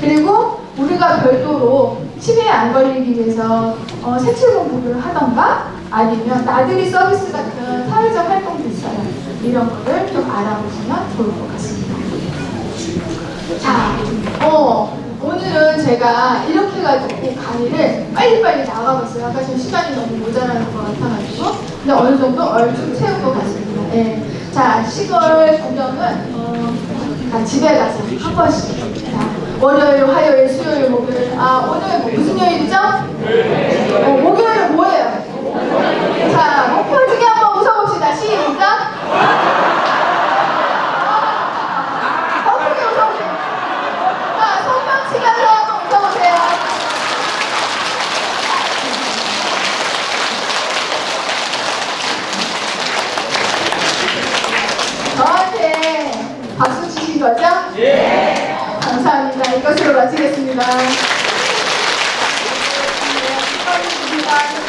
그리고 우리가 별도로 치매에 안 걸리기 위해서 색칠 공부를 하던가 아니면 나들이 서비스 같은 사회적 활동도 이런 거를 좀 알아보시면 좋을 것 같습니다. 자, 오늘은 제가 이렇게 가지고 강의를 빨리빨리 나가봤어요. 아까 지금 시간이 너무 모자라는 것 같아가지고. 근데 어느 정도 얼추 채운 것 같습니다. 예. 자, 시골 구경은 다 집에 가서 한 번씩. 자, 월요일, 화요일, 수요일, 목요일. 아, 오늘 무슨 요일이죠? 목요일은 뭐예요? 자, 목 펴지게 한번 웃어봅시다. 시작! 더 크게 웃어보세요. 자, 손뼉 치면서 한번 웃어보세요. 저한테 박수 치신 거죠? 예! 감사합니다. 이것으로 마치겠습니다. 네, 수고하셨습니다.